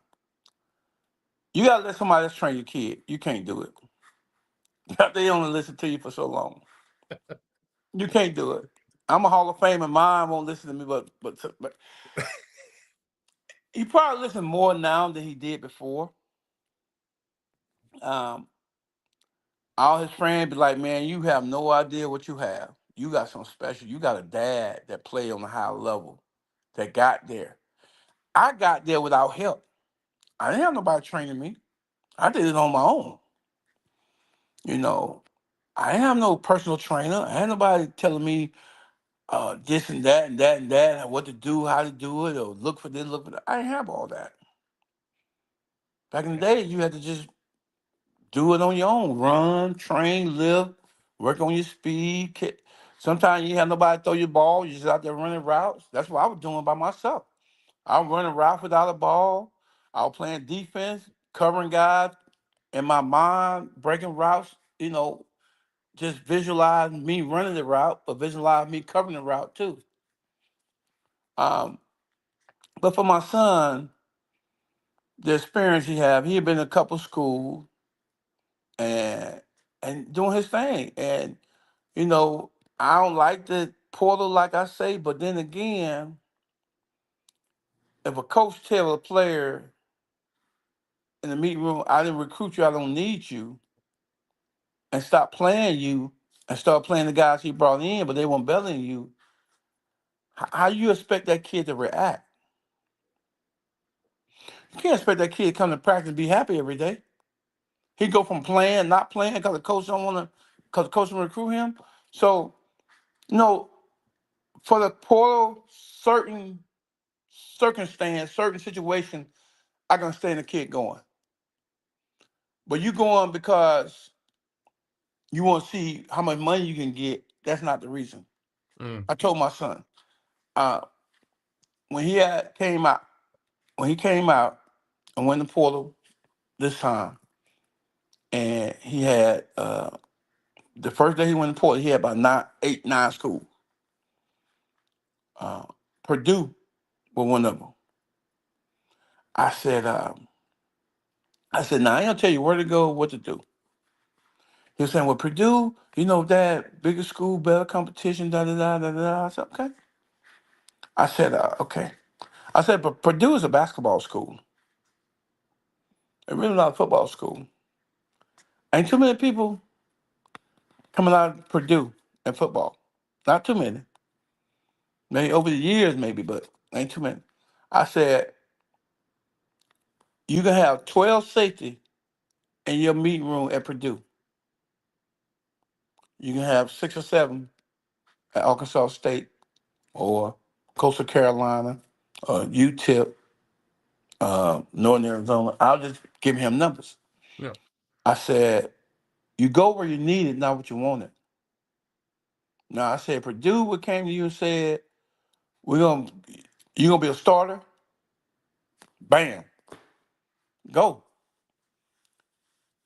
you gotta let somebody else train your kid. You can't do it. They only listen to you for so long. You can't do it. I'm a Hall of Famer. Mine won't listen to me, but he probably listen more now than he did before. Um, all his friends be like, "Man, you have no idea what you have. You got something special. You got a dad that played on a high level, that got there. I got there without help. I didn't have nobody training me. I did it on my own. You know, I didn't have no personal trainer. I had nobody telling me this and that and that and that, and what to do, how to do it, or look for this, look for that. I didn't have all that. Back in the day, you had to just do it on your own. Run, train, live, work on your speed. Sometimes you have nobody throw your ball. You just out there running routes. That's what I was doing by myself. I was running routes without a ball. I was playing defense, covering guys in my mind, breaking routes. Just visualize me running the route, but visualize me covering the route too. Um, but for my son, the experience he had been in a couple schools and doing his thing. And I don't like the portal, like I say, but then again, if a coach tell a player in the meeting room, I didn't recruit you, I don't need you, and stop playing you and start playing the guys he brought in, but they weren't better than you, how you expect that kid to react? You can't expect that kid to come to practice and be happy every day. He go from playing, not playing, because the coach don't want to, because the coach don't recruit him. So, you know, for the portal, certain circumstance, certain situation, I can understand the kid going. But you going because you want to see how much money you can get, that's not the reason. Mm. I told my son, uh, when he came out, and went in the portal this time, and he had the first day he went in the portal, he had about 9 schools. Uh, Purdue was one of them. I said, now I ain't gonna tell you where to go, what to do. He was saying, well, Purdue, that bigger school, better competition, da da da da da. I said, okay. I said, okay. I said, but Purdue is a basketball school. It's really not a football school. Ain't too many people coming out of Purdue in football. Not too many. Maybe over the years, maybe, but ain't too many. I said, you can have 12 safety in your meeting room at Purdue. You can have 6 or 7 at Arkansas State or Coastal Carolina or UTEP, Northern Arizona. I'll just give him numbers. Yeah. I said, you go where you need it, not what you wanted. Now I said, Purdue would came to you and said, you're gonna be a starter. Bam, go.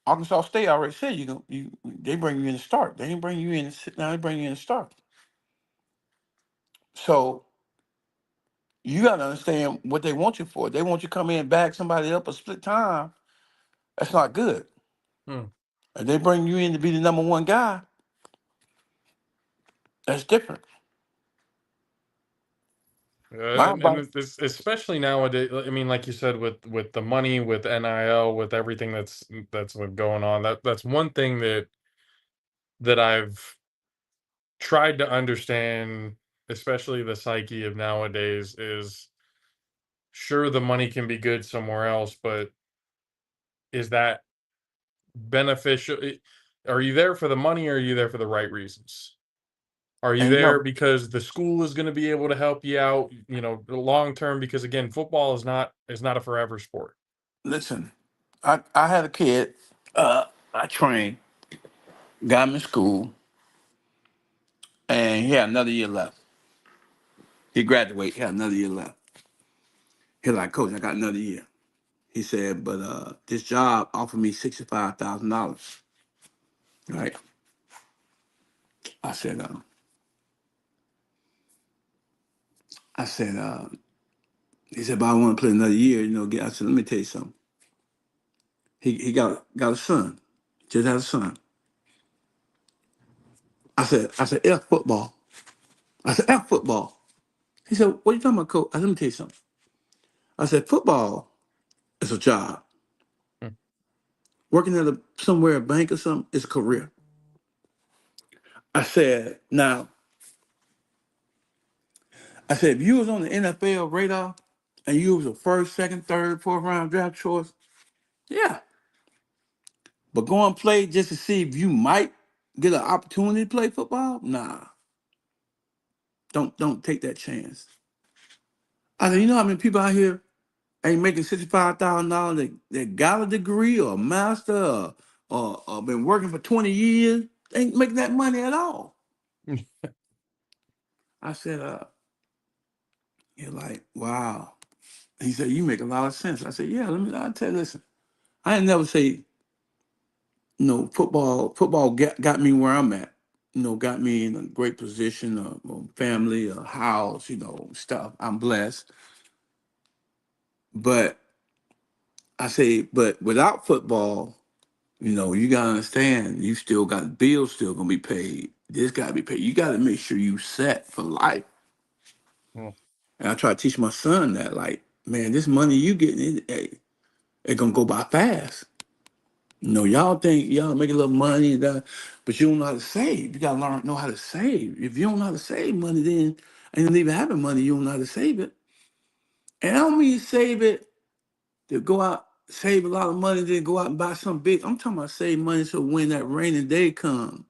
Arkansas State already said they bring you in to start. They didn't bring you in to sit down. They bring you in to start. So you got to understand what they want you for. They want you to come in and back somebody up a split time. That's not good. Hmm. If they bring you in to be the number one guy, that's different. My And advice, it's especially nowadays. I mean, like you said, with the money, with NIL, with everything that's been going on. That's one thing that I've tried to understand, especially the psyche of nowadays. Is sure the money can be good somewhere else, but is that beneficial? Are you there for the money, or are you there for the right reasons? Are you and there because the school is going to be able to help you out, long term? Because again, football is not a forever sport. listen, I had a kid. I trained, got him in school, and he had another year left. He graduated, he had another year left. He like, Coach, I got another year. He said, but this job offered me $65,000. Right? I said, he said, but I want to play another year. I said, let me tell you something. He got a son, just had a son. I said, F football. I said, F football. He said, what are you talking about, Coach? I said, let me tell you something. I said, football is a job. Hmm. Working at somewhere, a bank or something, is a career. I said, now, if you was on the NFL radar and you was a first, second, third, fourth round draft choice, yeah. But go and play just to see if you might get an opportunity to play football? Nah. Don't take that chance. I said, you know how many people out here ain't making $65,000 that got a degree or a master or been working for 20 years, ain't making that money at all. I said, you're like, wow. He said, you make a lot of sense. I said, yeah, I'll tell you, listen, I ain't never say, football got me where I'm at. Got me in a great position, a family, a house, stuff. I'm blessed. But I say, but without football, you gotta understand, you still got bills still gonna be paid. This gotta be paid. You gotta make sure you set for life. Hmm. And I try to teach my son that, like, man, this money you getting, it gonna go by fast. Y'all think y'all make a little money, but you don't know how to save. You gotta know how to save. If you don't know how to save money, then and even having money, you don't know how to save it. And I don't mean save it to go out, save a lot of money, then go out and buy something big. I'm talking about save money so when that rainy day comes,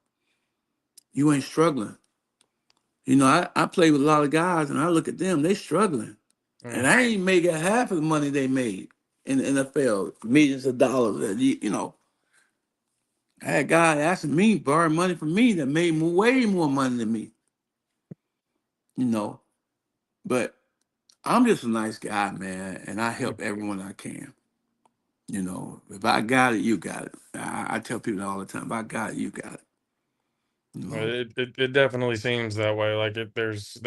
you ain't struggling. I play with a lot of guys and I look at them, they struggling. Hmm. And I ain't making half of the money they made in the NFL, millions of dollars. I had a guy asking me, borrowing money from me that made way more money than me, you know. But I'm just a nice guy, man, and I help everyone I can. If I got it, you got it. I tell people all the time, if I got it, you got it. You know. It definitely seems that way. Like there's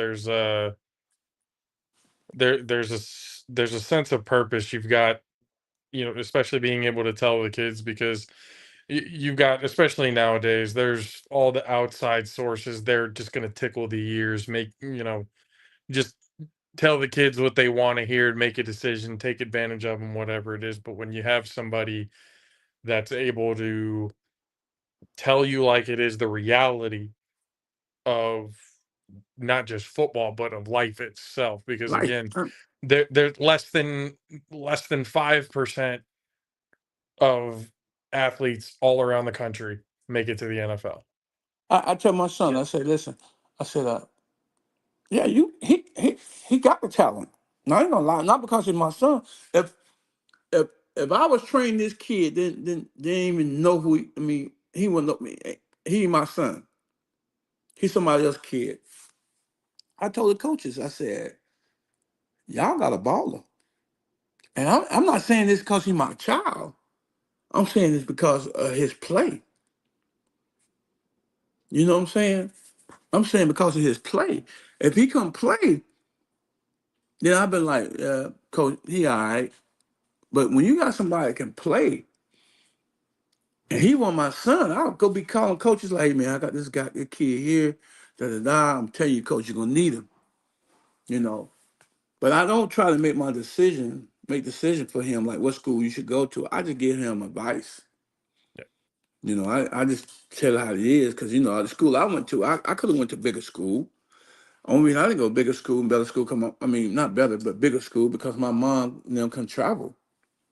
a sense of purpose you've got, especially being able to tell the kids, because you've got, especially nowadays, there's all the outside sources. They're just going to tickle the ears, just tell the kids what they want to hear, make a decision, take advantage of them, whatever it is. But when you have somebody that's able to tell you like it is, the reality of not just football, but of life itself. Because Life. again, there's less than 5% of athletes all around the country make it to the NFL. I tell my son, I say, listen, I said, yeah, he got the talent. Now, I ain't gonna lie, not because he's my son. If if if I was training this kid, then they didn't even know who I mean, he wouldn't know me. He my son. He's somebody else's kid. I told the coaches, I said, y'all got a baller. And I'm not saying this because he's my child. I'm saying this because of his play. You know what I'm saying? I'm saying because of his play. If he come play, then I've been like, coach, he all right. But when you got somebody that can play, and he want my son, I'll go be calling coaches like, hey, man, I got this kid here, da da da. I'm telling you, coach, you're gonna need him. You know. But I don't try to make decision for him, like what school you should go to. I just give him advice. Yeah. You know, I just tell how it is, because, you know, the school I went to, I could have went to bigger school. Only reason I didn't go bigger school and better school come up, I mean, not better, but bigger school, because my mom, you know, couldn't travel.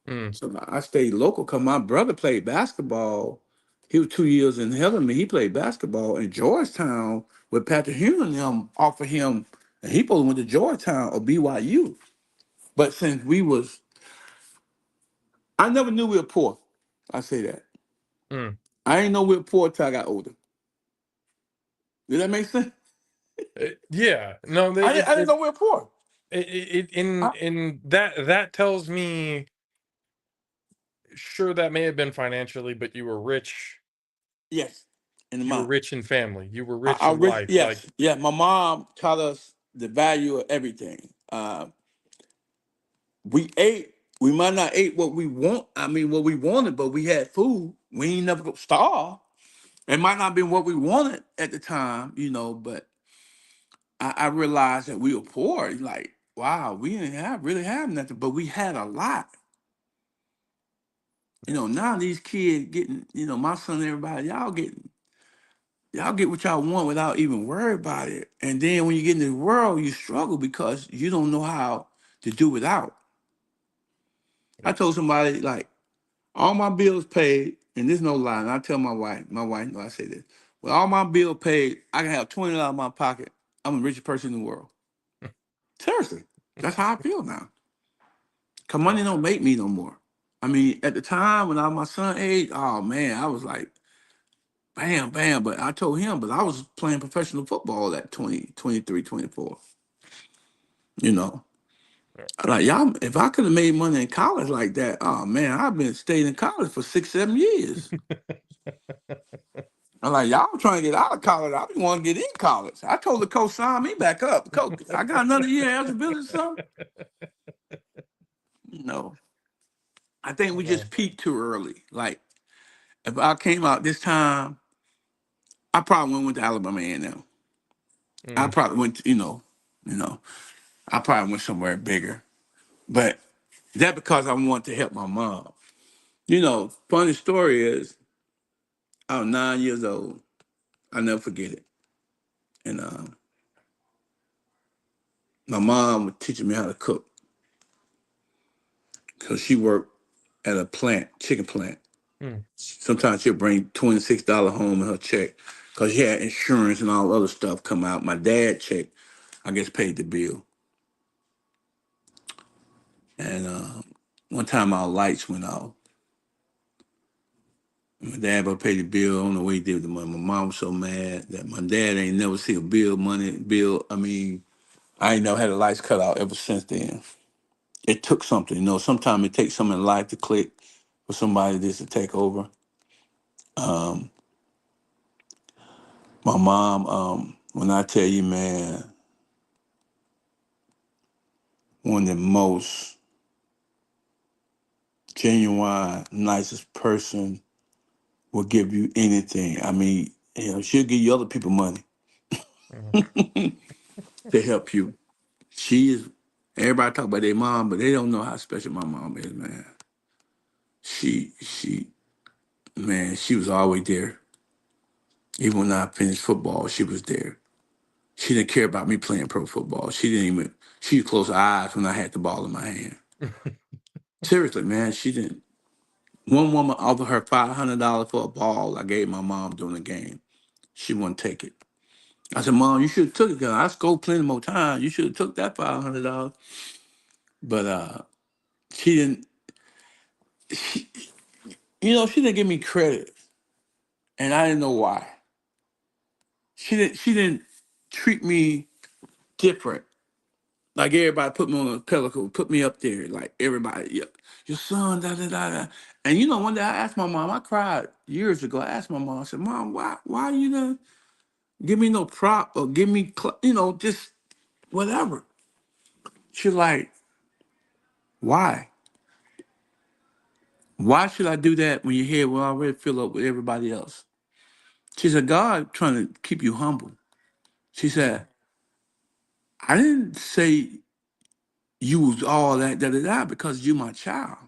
Mm. So I stayed local because my brother played basketball. He was 2 years in ahead of me. He played basketball in Georgetown with Patrick Hume and them offered him, and he probably went to Georgetown or BYU. But since I never knew we were poor. I say that. Mm. I ain't know we were poor till I got older. Did that make sense? Yeah. No, I didn't know we were poor. in that tells me, sure, that may have been financially, but you were rich. Yes, in the You were mind. rich in family. You were rich I in rich. life. Like, Yes, yeah. My mom taught us the value of everything. We ate. We might not ate what we want. I mean, what we wanted, but we had food. We ain't never go starve. It might not been what we wanted at the time, you know, but I realized that we were poor. Like, wow, we didn't really have nothing, but we had a lot. You know, now these kids getting, you know, my son, everybody, y'all get what y'all want without even worry about it. And then when you get in the world, you struggle because you don't know how to do without. I yeah. told somebody, like, all my bills paid, and there's no lie. And I tell my wife know I say this. With all my bill paid, I can have $20 in my pocket. I'm the richest person in the world. Seriously. That's how I feel now. Cause Yeah. money don't make me no more. I mean, at the time when I was my son age, oh man, I was like, bam, bam. But I told him, but I was playing professional football at 20, 23, 24. You know. Yeah. Like y'all, if I could have made money in college like that, oh man, I've been staying in college for 6, 7 years. I'm like, y'all trying to get out of college. I didn't want to get in college. I told the coach, sign me back up. Coach, I got another year eligibility, son. No. I think we just peaked too early. Like, if I came out this time, I probably went to Alabama A&M. I Mm. probably went to, I probably went somewhere bigger. But that because I want to help my mom. You know, funny story is, I was 9 years old. I'll never forget it. And my mom was teaching me how to cook. Because she worked at a plant, chicken plant. Mm. Sometimes she'll bring $26 home in her check because she had insurance and all other stuff come out. My dad check, I guess, paid the bill. And one time our lights went off. My dad would pay the bill. I don't know what he did with the money. My mom was so mad that my dad ain't never seen a bill. I mean, I ain't never had the lights cut out ever since then. It took something, you know. Sometimes it takes something in life to click for somebody just to take over. My mom, when I tell you, man, one of the most genuine, nicest person will give you anything. I mean, you know, she'll give you other people money Mm. to help you. She is. Everybody talk about their mom, but they don't know how special my mom is, man. She, man, she was always there. Even when I finished football, she was there. She didn't care about me playing pro football. She closed her eyes when I had the ball in my hand. Seriously, man, she didn't. One woman offered her $500 for a ball I gave my mom during the game. She wouldn't take it. I said, Mom, you should have took it, because I scored plenty more time. You should have took that $500. But she didn't, she didn't give me credit. And I didn't know why. She didn't treat me different. Like everybody put me on a pedestal, put me up there, like everybody, yeah, your son, da da da da. And one day I asked my mom, I cried years ago. I asked my mom, I said, Mom, why you didn't give me no prop or give me, just whatever? She's like, why? Why should I do that when your head will already fill up with everybody else? She said, God trying to keep you humble. She said, I didn't say you was all that, da da da, because you my child.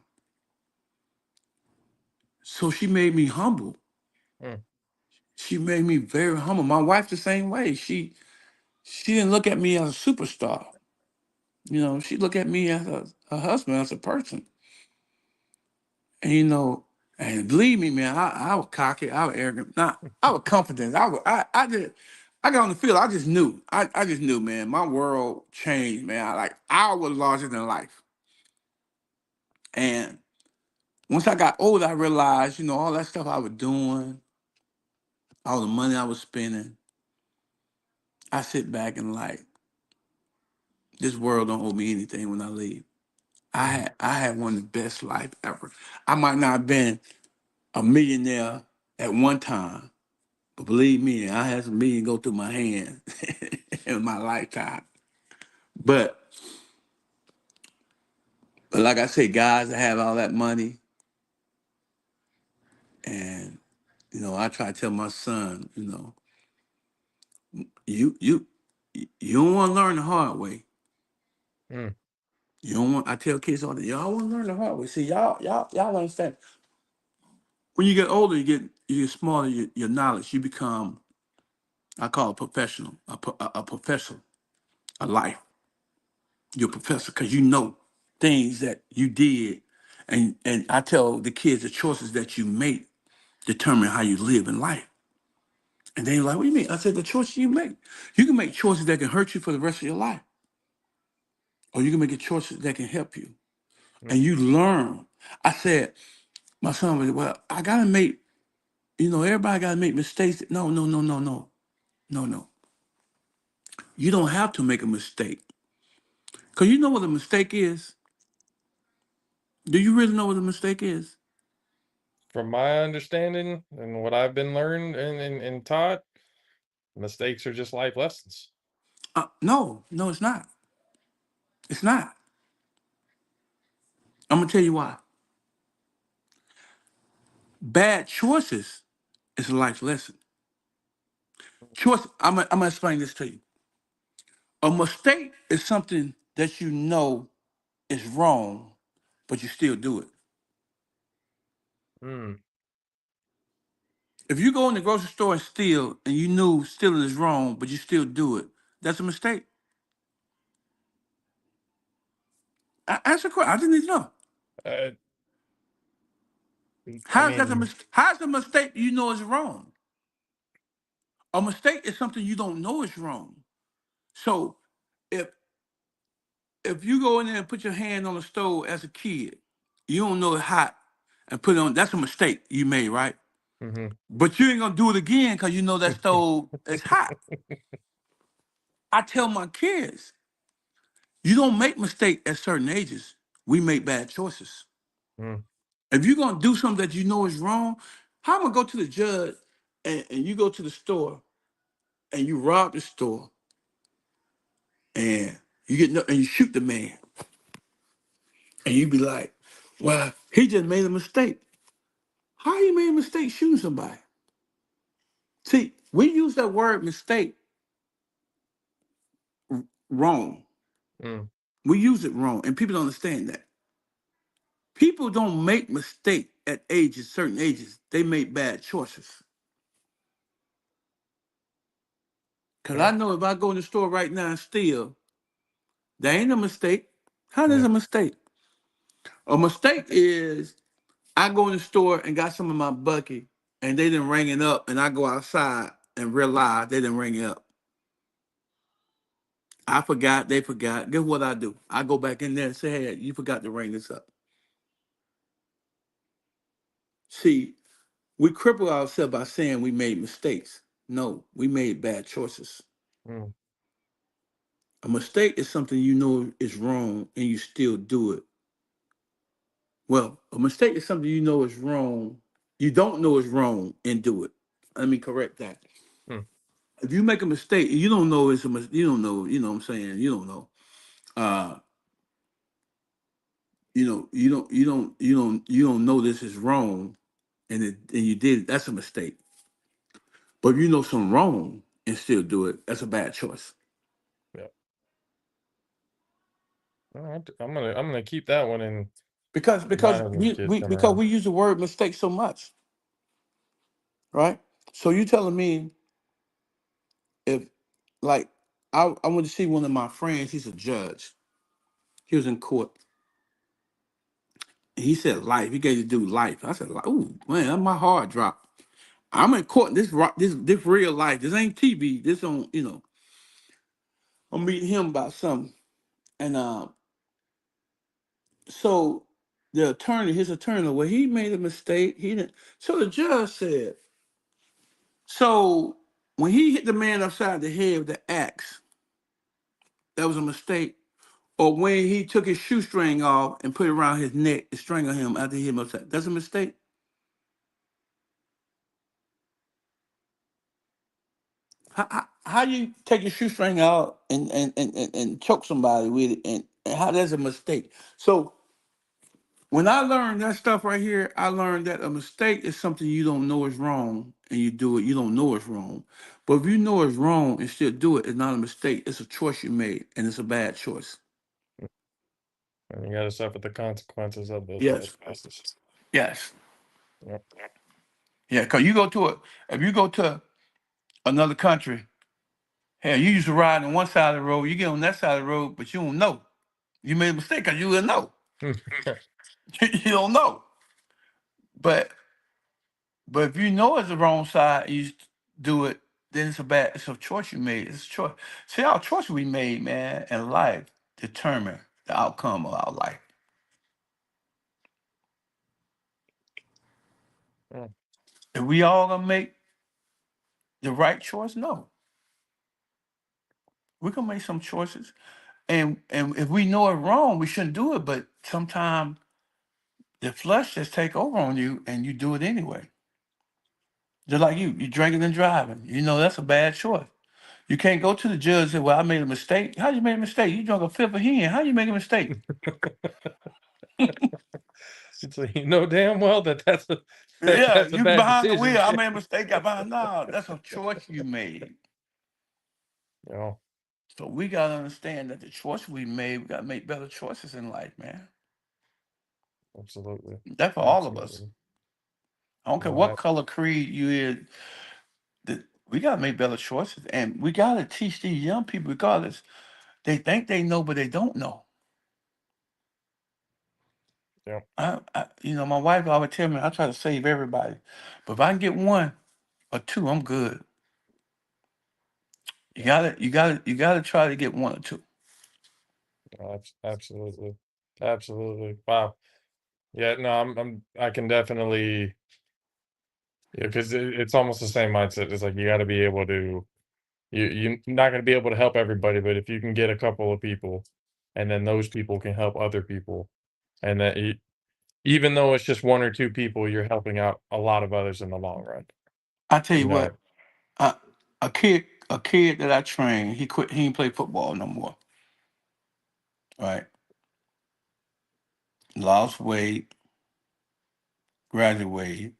So she made me humble. Mm. She made me very humble. My wife the same way. She didn't look at me as a superstar. She looked at me as a husband, as a person. And and believe me, man, I was cocky, I was arrogant. Nah, I was confident. I got on the field. I just knew. I just knew, man. My world changed, man. I was larger than life. And once I got older, I realized, all that stuff I was doing, all the money I was spending, I sit back and this world don't owe me anything when I leave. Mm. I had one of the best life ever. I might not have been a millionaire at one time, but believe me, I had some million go through my hands in my lifetime. But like I say, guys, I have all that money, and I try to tell my son, you you don't want to learn the hard way. Mm. You don't want. I tell kids all the y'all want to learn the hard way. See, y'all understand. When you get older, you get smarter. Your knowledge, you become. I call it professional, a professor, a life. You're a professor because you know things that you did, and I tell the kids the choices that you make determine how you live in life. And they're like, "What do you mean?" I said, "The choices you make. You can make choices that can hurt you for the rest of your life, or you can make choices that can help you, and Mm. you learn." I said, my son was, "Well, I gotta make. Everybody gotta make mistakes." No, no, no, no, no, no, no. You don't have to make a mistake. Because you know what a mistake is? Do you really know what a mistake is? From my understanding and what I've been learned and taught, mistakes are just life lessons. No, no, it's not. It's not. I'm going to tell you why. Bad choices is a life lesson. I'm going to explain this to you. A mistake is something that you know is wrong, but you still do it. Mm. If you go in the grocery store and steal, and you knew stealing is wrong, but you still do it, that's a mistake. Answer the question. I didn't even know. Uh, I mean, How's a mistake you know is wrong? A mistake is something you don't know is wrong. So if if you go in there and put your hand on the stove as a kid, you don't know it's hot, and put it on, that's a mistake you made, right? mhm. But you ain't gonna do it again because you know that stove is hot. I tell my kids, you don't make mistakes at certain ages. We make bad choices. Mm. If you're gonna do something that you know is wrong, how am I go to the judge and you go to the store and you rob the store and and you shoot the man and you be like, well, he just made a mistake. How you made a mistake shooting somebody? See, we use that word mistake wrong. Mm. We use it wrong, and people don't understand that. People don't make mistakes at certain ages. They make bad choices. Because I know if I go in the store right now and steal, that ain't a mistake. How does Yeah. a mistake? A mistake is I go in the store and got some in my bucket and they didn't ring it up and I go outside and realize they didn't ring it up. I forgot, they forgot. Guess what I do? I go back in there and say, hey, you forgot to ring this up. See, we cripple ourselves by saying we made mistakes. No, we made bad choices. Mm. A mistake is something you know is wrong and you still do it. Well, a mistake is something you know is wrong. You don't know is wrong and do it. Let me correct that. Mm. If you make a mistake, you don't know it's a you don't know, you know what I'm saying? You don't know. Uh, you don't know this is wrong and you did it, that's a mistake. But if you know something wrong and still do it, that's a bad choice. Yeah. All right. I'm gonna keep that one in Because mind when these we, kids we come because around. we use the word mistake so much, right? So you telling me if like I went to see one of my friends, he's a judge. He was in court. He said life. He gave the dude life. I said, ooh, man, my heart dropped. I'm in court. This real life. This ain't TV. This on, I'm meeting him about something. And so his attorney, well, he made a mistake. He didn't. So the judge said, so when he hit the man upside the head with the axe, that was a mistake. Or when he took his shoestring off and put it around his neck to strangle him after he hit him upside, that's a mistake. How you take your shoestring out and choke somebody with it, and how that's a mistake? So when I learned that stuff right here, I learned that a mistake is something you don't know is wrong and you do it, you don't know it's wrong. But if you know it's wrong and still do it, it's not a mistake. It's a choice you made, and it's a bad choice. And you got to suffer the consequences of those bad Yes. choices. Yes. Yep. Yeah, because if you go to another country, hell, you used to ride on one side of the road, you get on that side of the road, but you don't know. You made a mistake because you didn't know. You don't know. But if you know it's the wrong side, and you do it, then it's a choice you made. It's a choice. See, our choice we made, man, in life determine the outcome of our life. Yeah. If we all gonna make the right choice, no. We can make some choices. And if we know it wrong, we shouldn't do it. But sometimes the flesh just take over on you and you do it anyway. Just like you drinking and driving. You know that's a bad choice. You can't go to the judge and say, well, I made a mistake. How you made a mistake? You drunk a fifth of hen. How you make a mistake? It's like, you know damn well that's a Yeah, that's a you bad behind the decision. wheel. I made a mistake. I behind. No, that's a choice you made. You know, So we gotta understand that the choice we made, we gotta make better choices in life, man. absolutely, That's for all of us. absolutely. I don't care No, what color creed you is. We gotta make better choices, and we gotta teach these young people, regardless. They think they know, but they don't know. yeah, My wife always tell me I try to save everybody, but if I can get one or two, I'm good. You yeah, gotta try to get one or two. no, absolutely, absolutely. Wow. Yeah, no, I can definitely, yeah, because it's almost the same mindset. It's like you got to be able to, you're not going to be able to help everybody, but if you can get a couple of people, and then those people can help other people, and that even though it's just one or two people, you're helping out a lot of others in the long run. I tell You you know, what, uh, a kid that I trained, he quit. He ain't play football no more. Right, lost weight, graduated,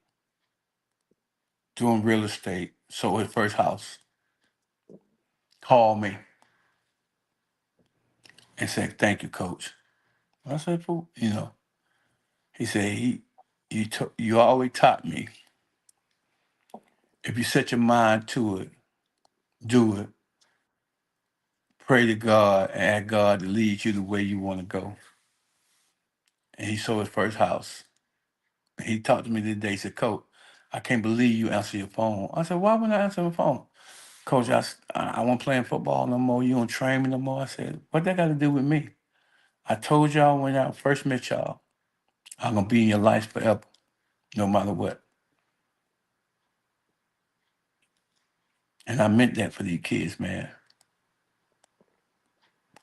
doing real estate, sold his first house. Called me and said, "Thank you, coach." I said, "For He said you always taught me if you set your mind to it, do it. pray to God and ask God to lead you the way you want to go. And he sold his first house. And he talked to me today. He said, Coach, I can't believe you answer your phone. I said, why wouldn't I answer my phone? Coach, I won't play football no more. You don't train me no more. I said, what that got to do with me? I told y'all when I first met y'all, I'm going to be in your life forever, no matter what. And I meant that for these kids, man.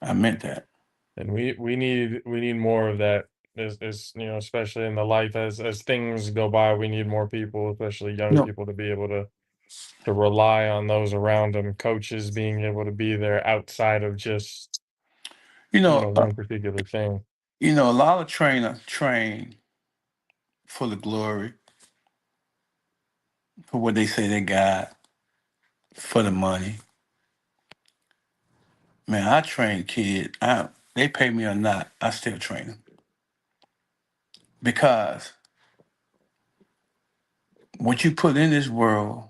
I meant that. And we need more of that as especially in the life as things go by, we need more people, especially young No, people, to be able to rely on those around them, coaches being able to be there outside of just, you know, one particular thing. a lot of trainers train for the glory, for what they say they got, for the money. Man, I train kids. They pay me or not, I still train them because what you put in this world,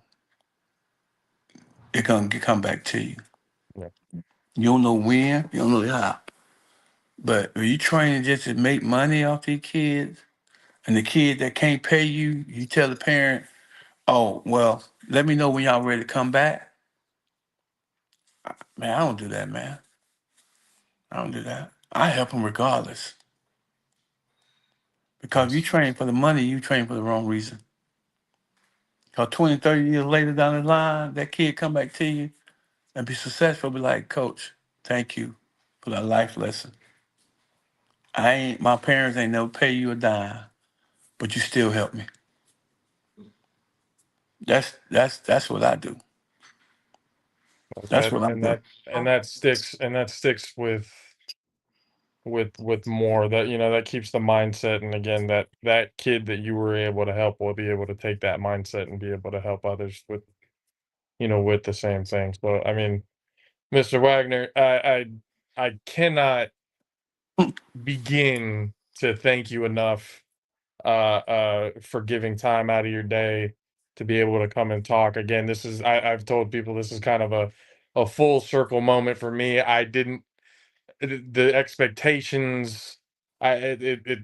it's gonna come back to you. Yeah. You don't know when, you don't know how, but if you training just to make money off these kids, and the kid that can't pay you, you tell the parent, "Oh, well, let me know when y'all ready to come back." Man, I don't do that, man. I don't do that. I help them regardless because if you Yes. train for the money, you train for the wrong reason. Because 20, 30 years later down the line, that kid come back to you and be successful, be like, Coach, thank you for that life lesson. My parents ain't never pay you a dime, but you still help me. That's what I do. Like That's that, what I and do. that sticks with more that that keeps the mindset, and again, that kid that you were able to help will be able to take that mindset and be able to help others with the same thing. So I mean, Mr. Wagner, I cannot begin to thank you enough for giving time out of your day to be able to come and talk. Again, I've told people this is kind of a full circle moment for me. I didn't the expectations, it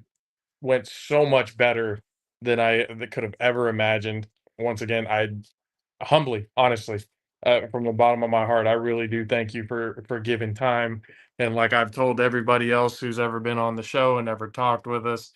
went so much better than I that could have ever imagined. Once again, I humbly, honestly, from the bottom of my heart, I really do thank you for giving time. And like I've told everybody else who's ever been on the show and ever talked with us,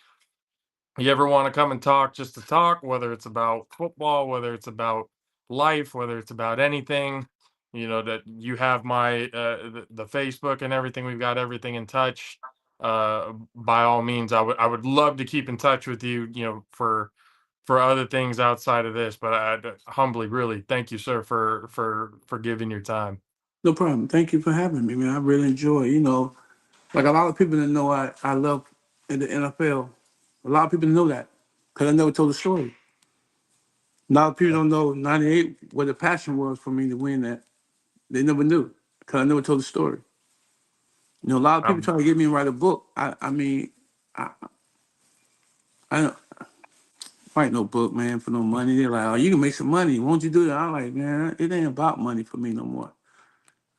you ever want to come and talk just to talk, whether it's about football, whether it's about life, whether it's about anything, that you have my the Facebook and everything. We've got everything in touch. By all means, I would love to keep in touch with you, for other things outside of this. But humbly, really, thank you, sir, for giving your time. No problem. Thank you for having me, man. I really enjoy. Like a lot of people that know I love in the NFL. A lot of people know that because I never told the story. A lot of people don't know '98 what the passion was for me to win that. They never knew because I never told the story. A lot of people Um, try to get me to write a book. I mean, I, I don't write no book, man, for no money. They're like, oh, you can make some money. Won't you do that? I'm like, man, it ain't about money for me no more.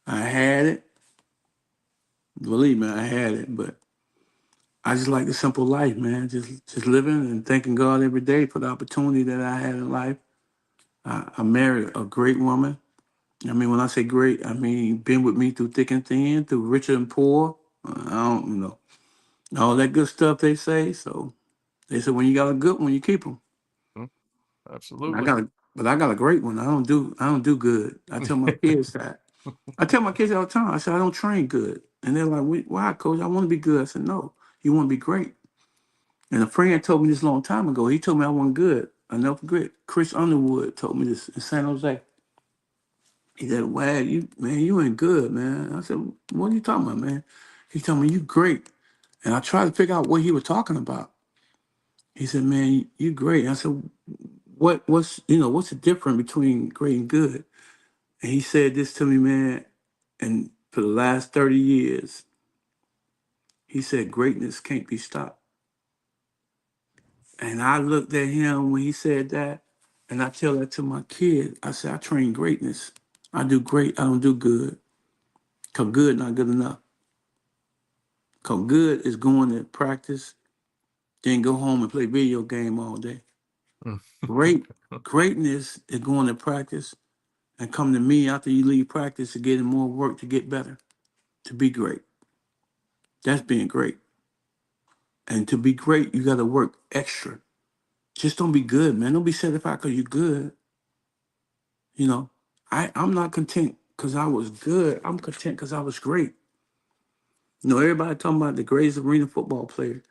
I had it. Believe me, I had it, but I just like the simple life, man. Just living and thanking God every day for the opportunity that I had in life. I married a great woman. I mean, when I say great, I mean been with me through thick and thin, through richer and poor. I don't, all that good stuff they say. So they said when you got a good one, you keep them. mm, I absolutely. got but I got a great one. I don't do good. I tell my kids that. I tell my kids all the time. I said I don't train good, and they're like, "Why, coach? I want to be good." I said, "No, you want to be great." And a friend told me this a long time ago. He told me I wasn't good. I never forget. Chris Underwood told me this in San Jose. He said, "Wag, you ain't good, man." I said, "What are you talking about, man?" He told me you great, and I tried to figure out what he was talking about. He said, "Man, you great." I said, what's the difference between great and good?" And he said this to me, man. And for the last 30 years, he said, "Greatness can't be stopped." And I looked at him when he said that, and I tell that to my kid. I said, "I train greatness. I do great. I don't do good." Because good not good enough. Because good is going to practice, then go home and play video game all day. Greatness is going to practice and come to me after you leave practice to get in more work to get better, to be great. That's being great. And to be great, you got to work extra. Just don't be good, man. Don't be satisfied because you're good. You know, I'm not content because I was good. I'm content because I was great. You know, everybody talking about the greatest arena football player.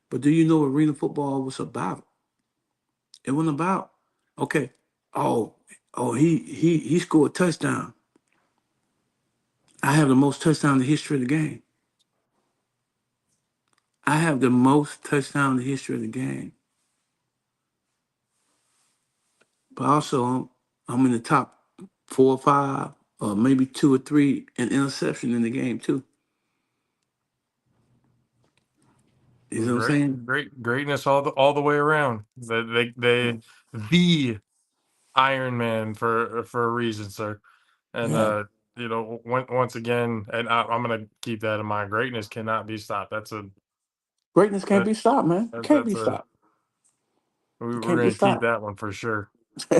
But do you know what arena football was about? It wasn't about, okay, he scored a touchdown. I have the most touchdown in the history of the game. I have the most touchdown in the history of the game. But also, I'm in the top 4 or 5, or maybe 2 or 3 in interception in the game too. You know what I'm saying? Greatness all the way around. The Iron Man for a reason, sir. And Yeah. you know, once again, and I'm gonna keep that in mind. Greatness cannot be stopped. Greatness can't That, be stopped, man. It can't that's be a stopped. It we're can't be gonna keep stopped. that one for sure.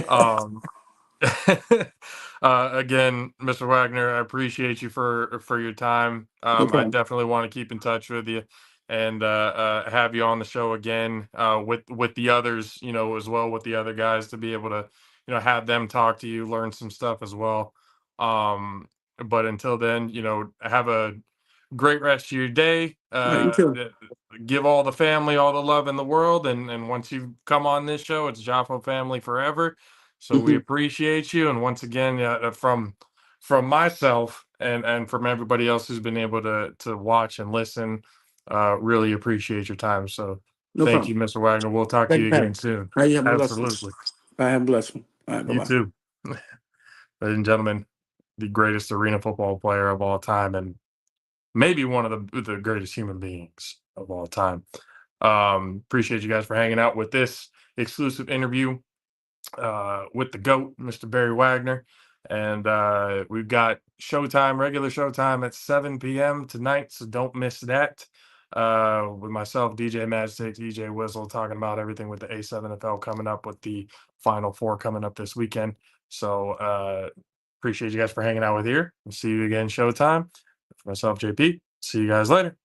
Um, again, Mr. Wagner, I appreciate you for your time. No I problem. definitely want to keep in touch with you and have you on the show again with the others, you know, as well with the other guys to be able to, you know, have them talk to you, learn some stuff as well. But until then, you know, have a great rest of your day. All right, you too. Give all the family all the love in the world, and once you come on this show, it's Jaffo family forever. So we Hmm. appreciate you, and once again, from myself and from everybody else who's been able to watch and listen, really appreciate your time. So No thank problem. you, Mr. Wagner. We'll talk to Thank you, you Patty. again soon. All right, you have a blessing. Absolutely, I have a blessing. All right, you bye-bye. too, ladies and gentlemen. The greatest arena football player of all time, and maybe one of the greatest human beings of all time. Appreciate you guys for hanging out with this exclusive interview with the GOAT, Mr. Barry Wagner. And we've got showtime, regular showtime at 7 p.m. tonight, so don't miss that. With myself, DJ Magic, DJ Whistle, talking about everything with the A7FL coming up, with the Final Four coming up this weekend. So appreciate you guys for hanging out with here. We'll see you again showtime. For myself, JP. See you guys later.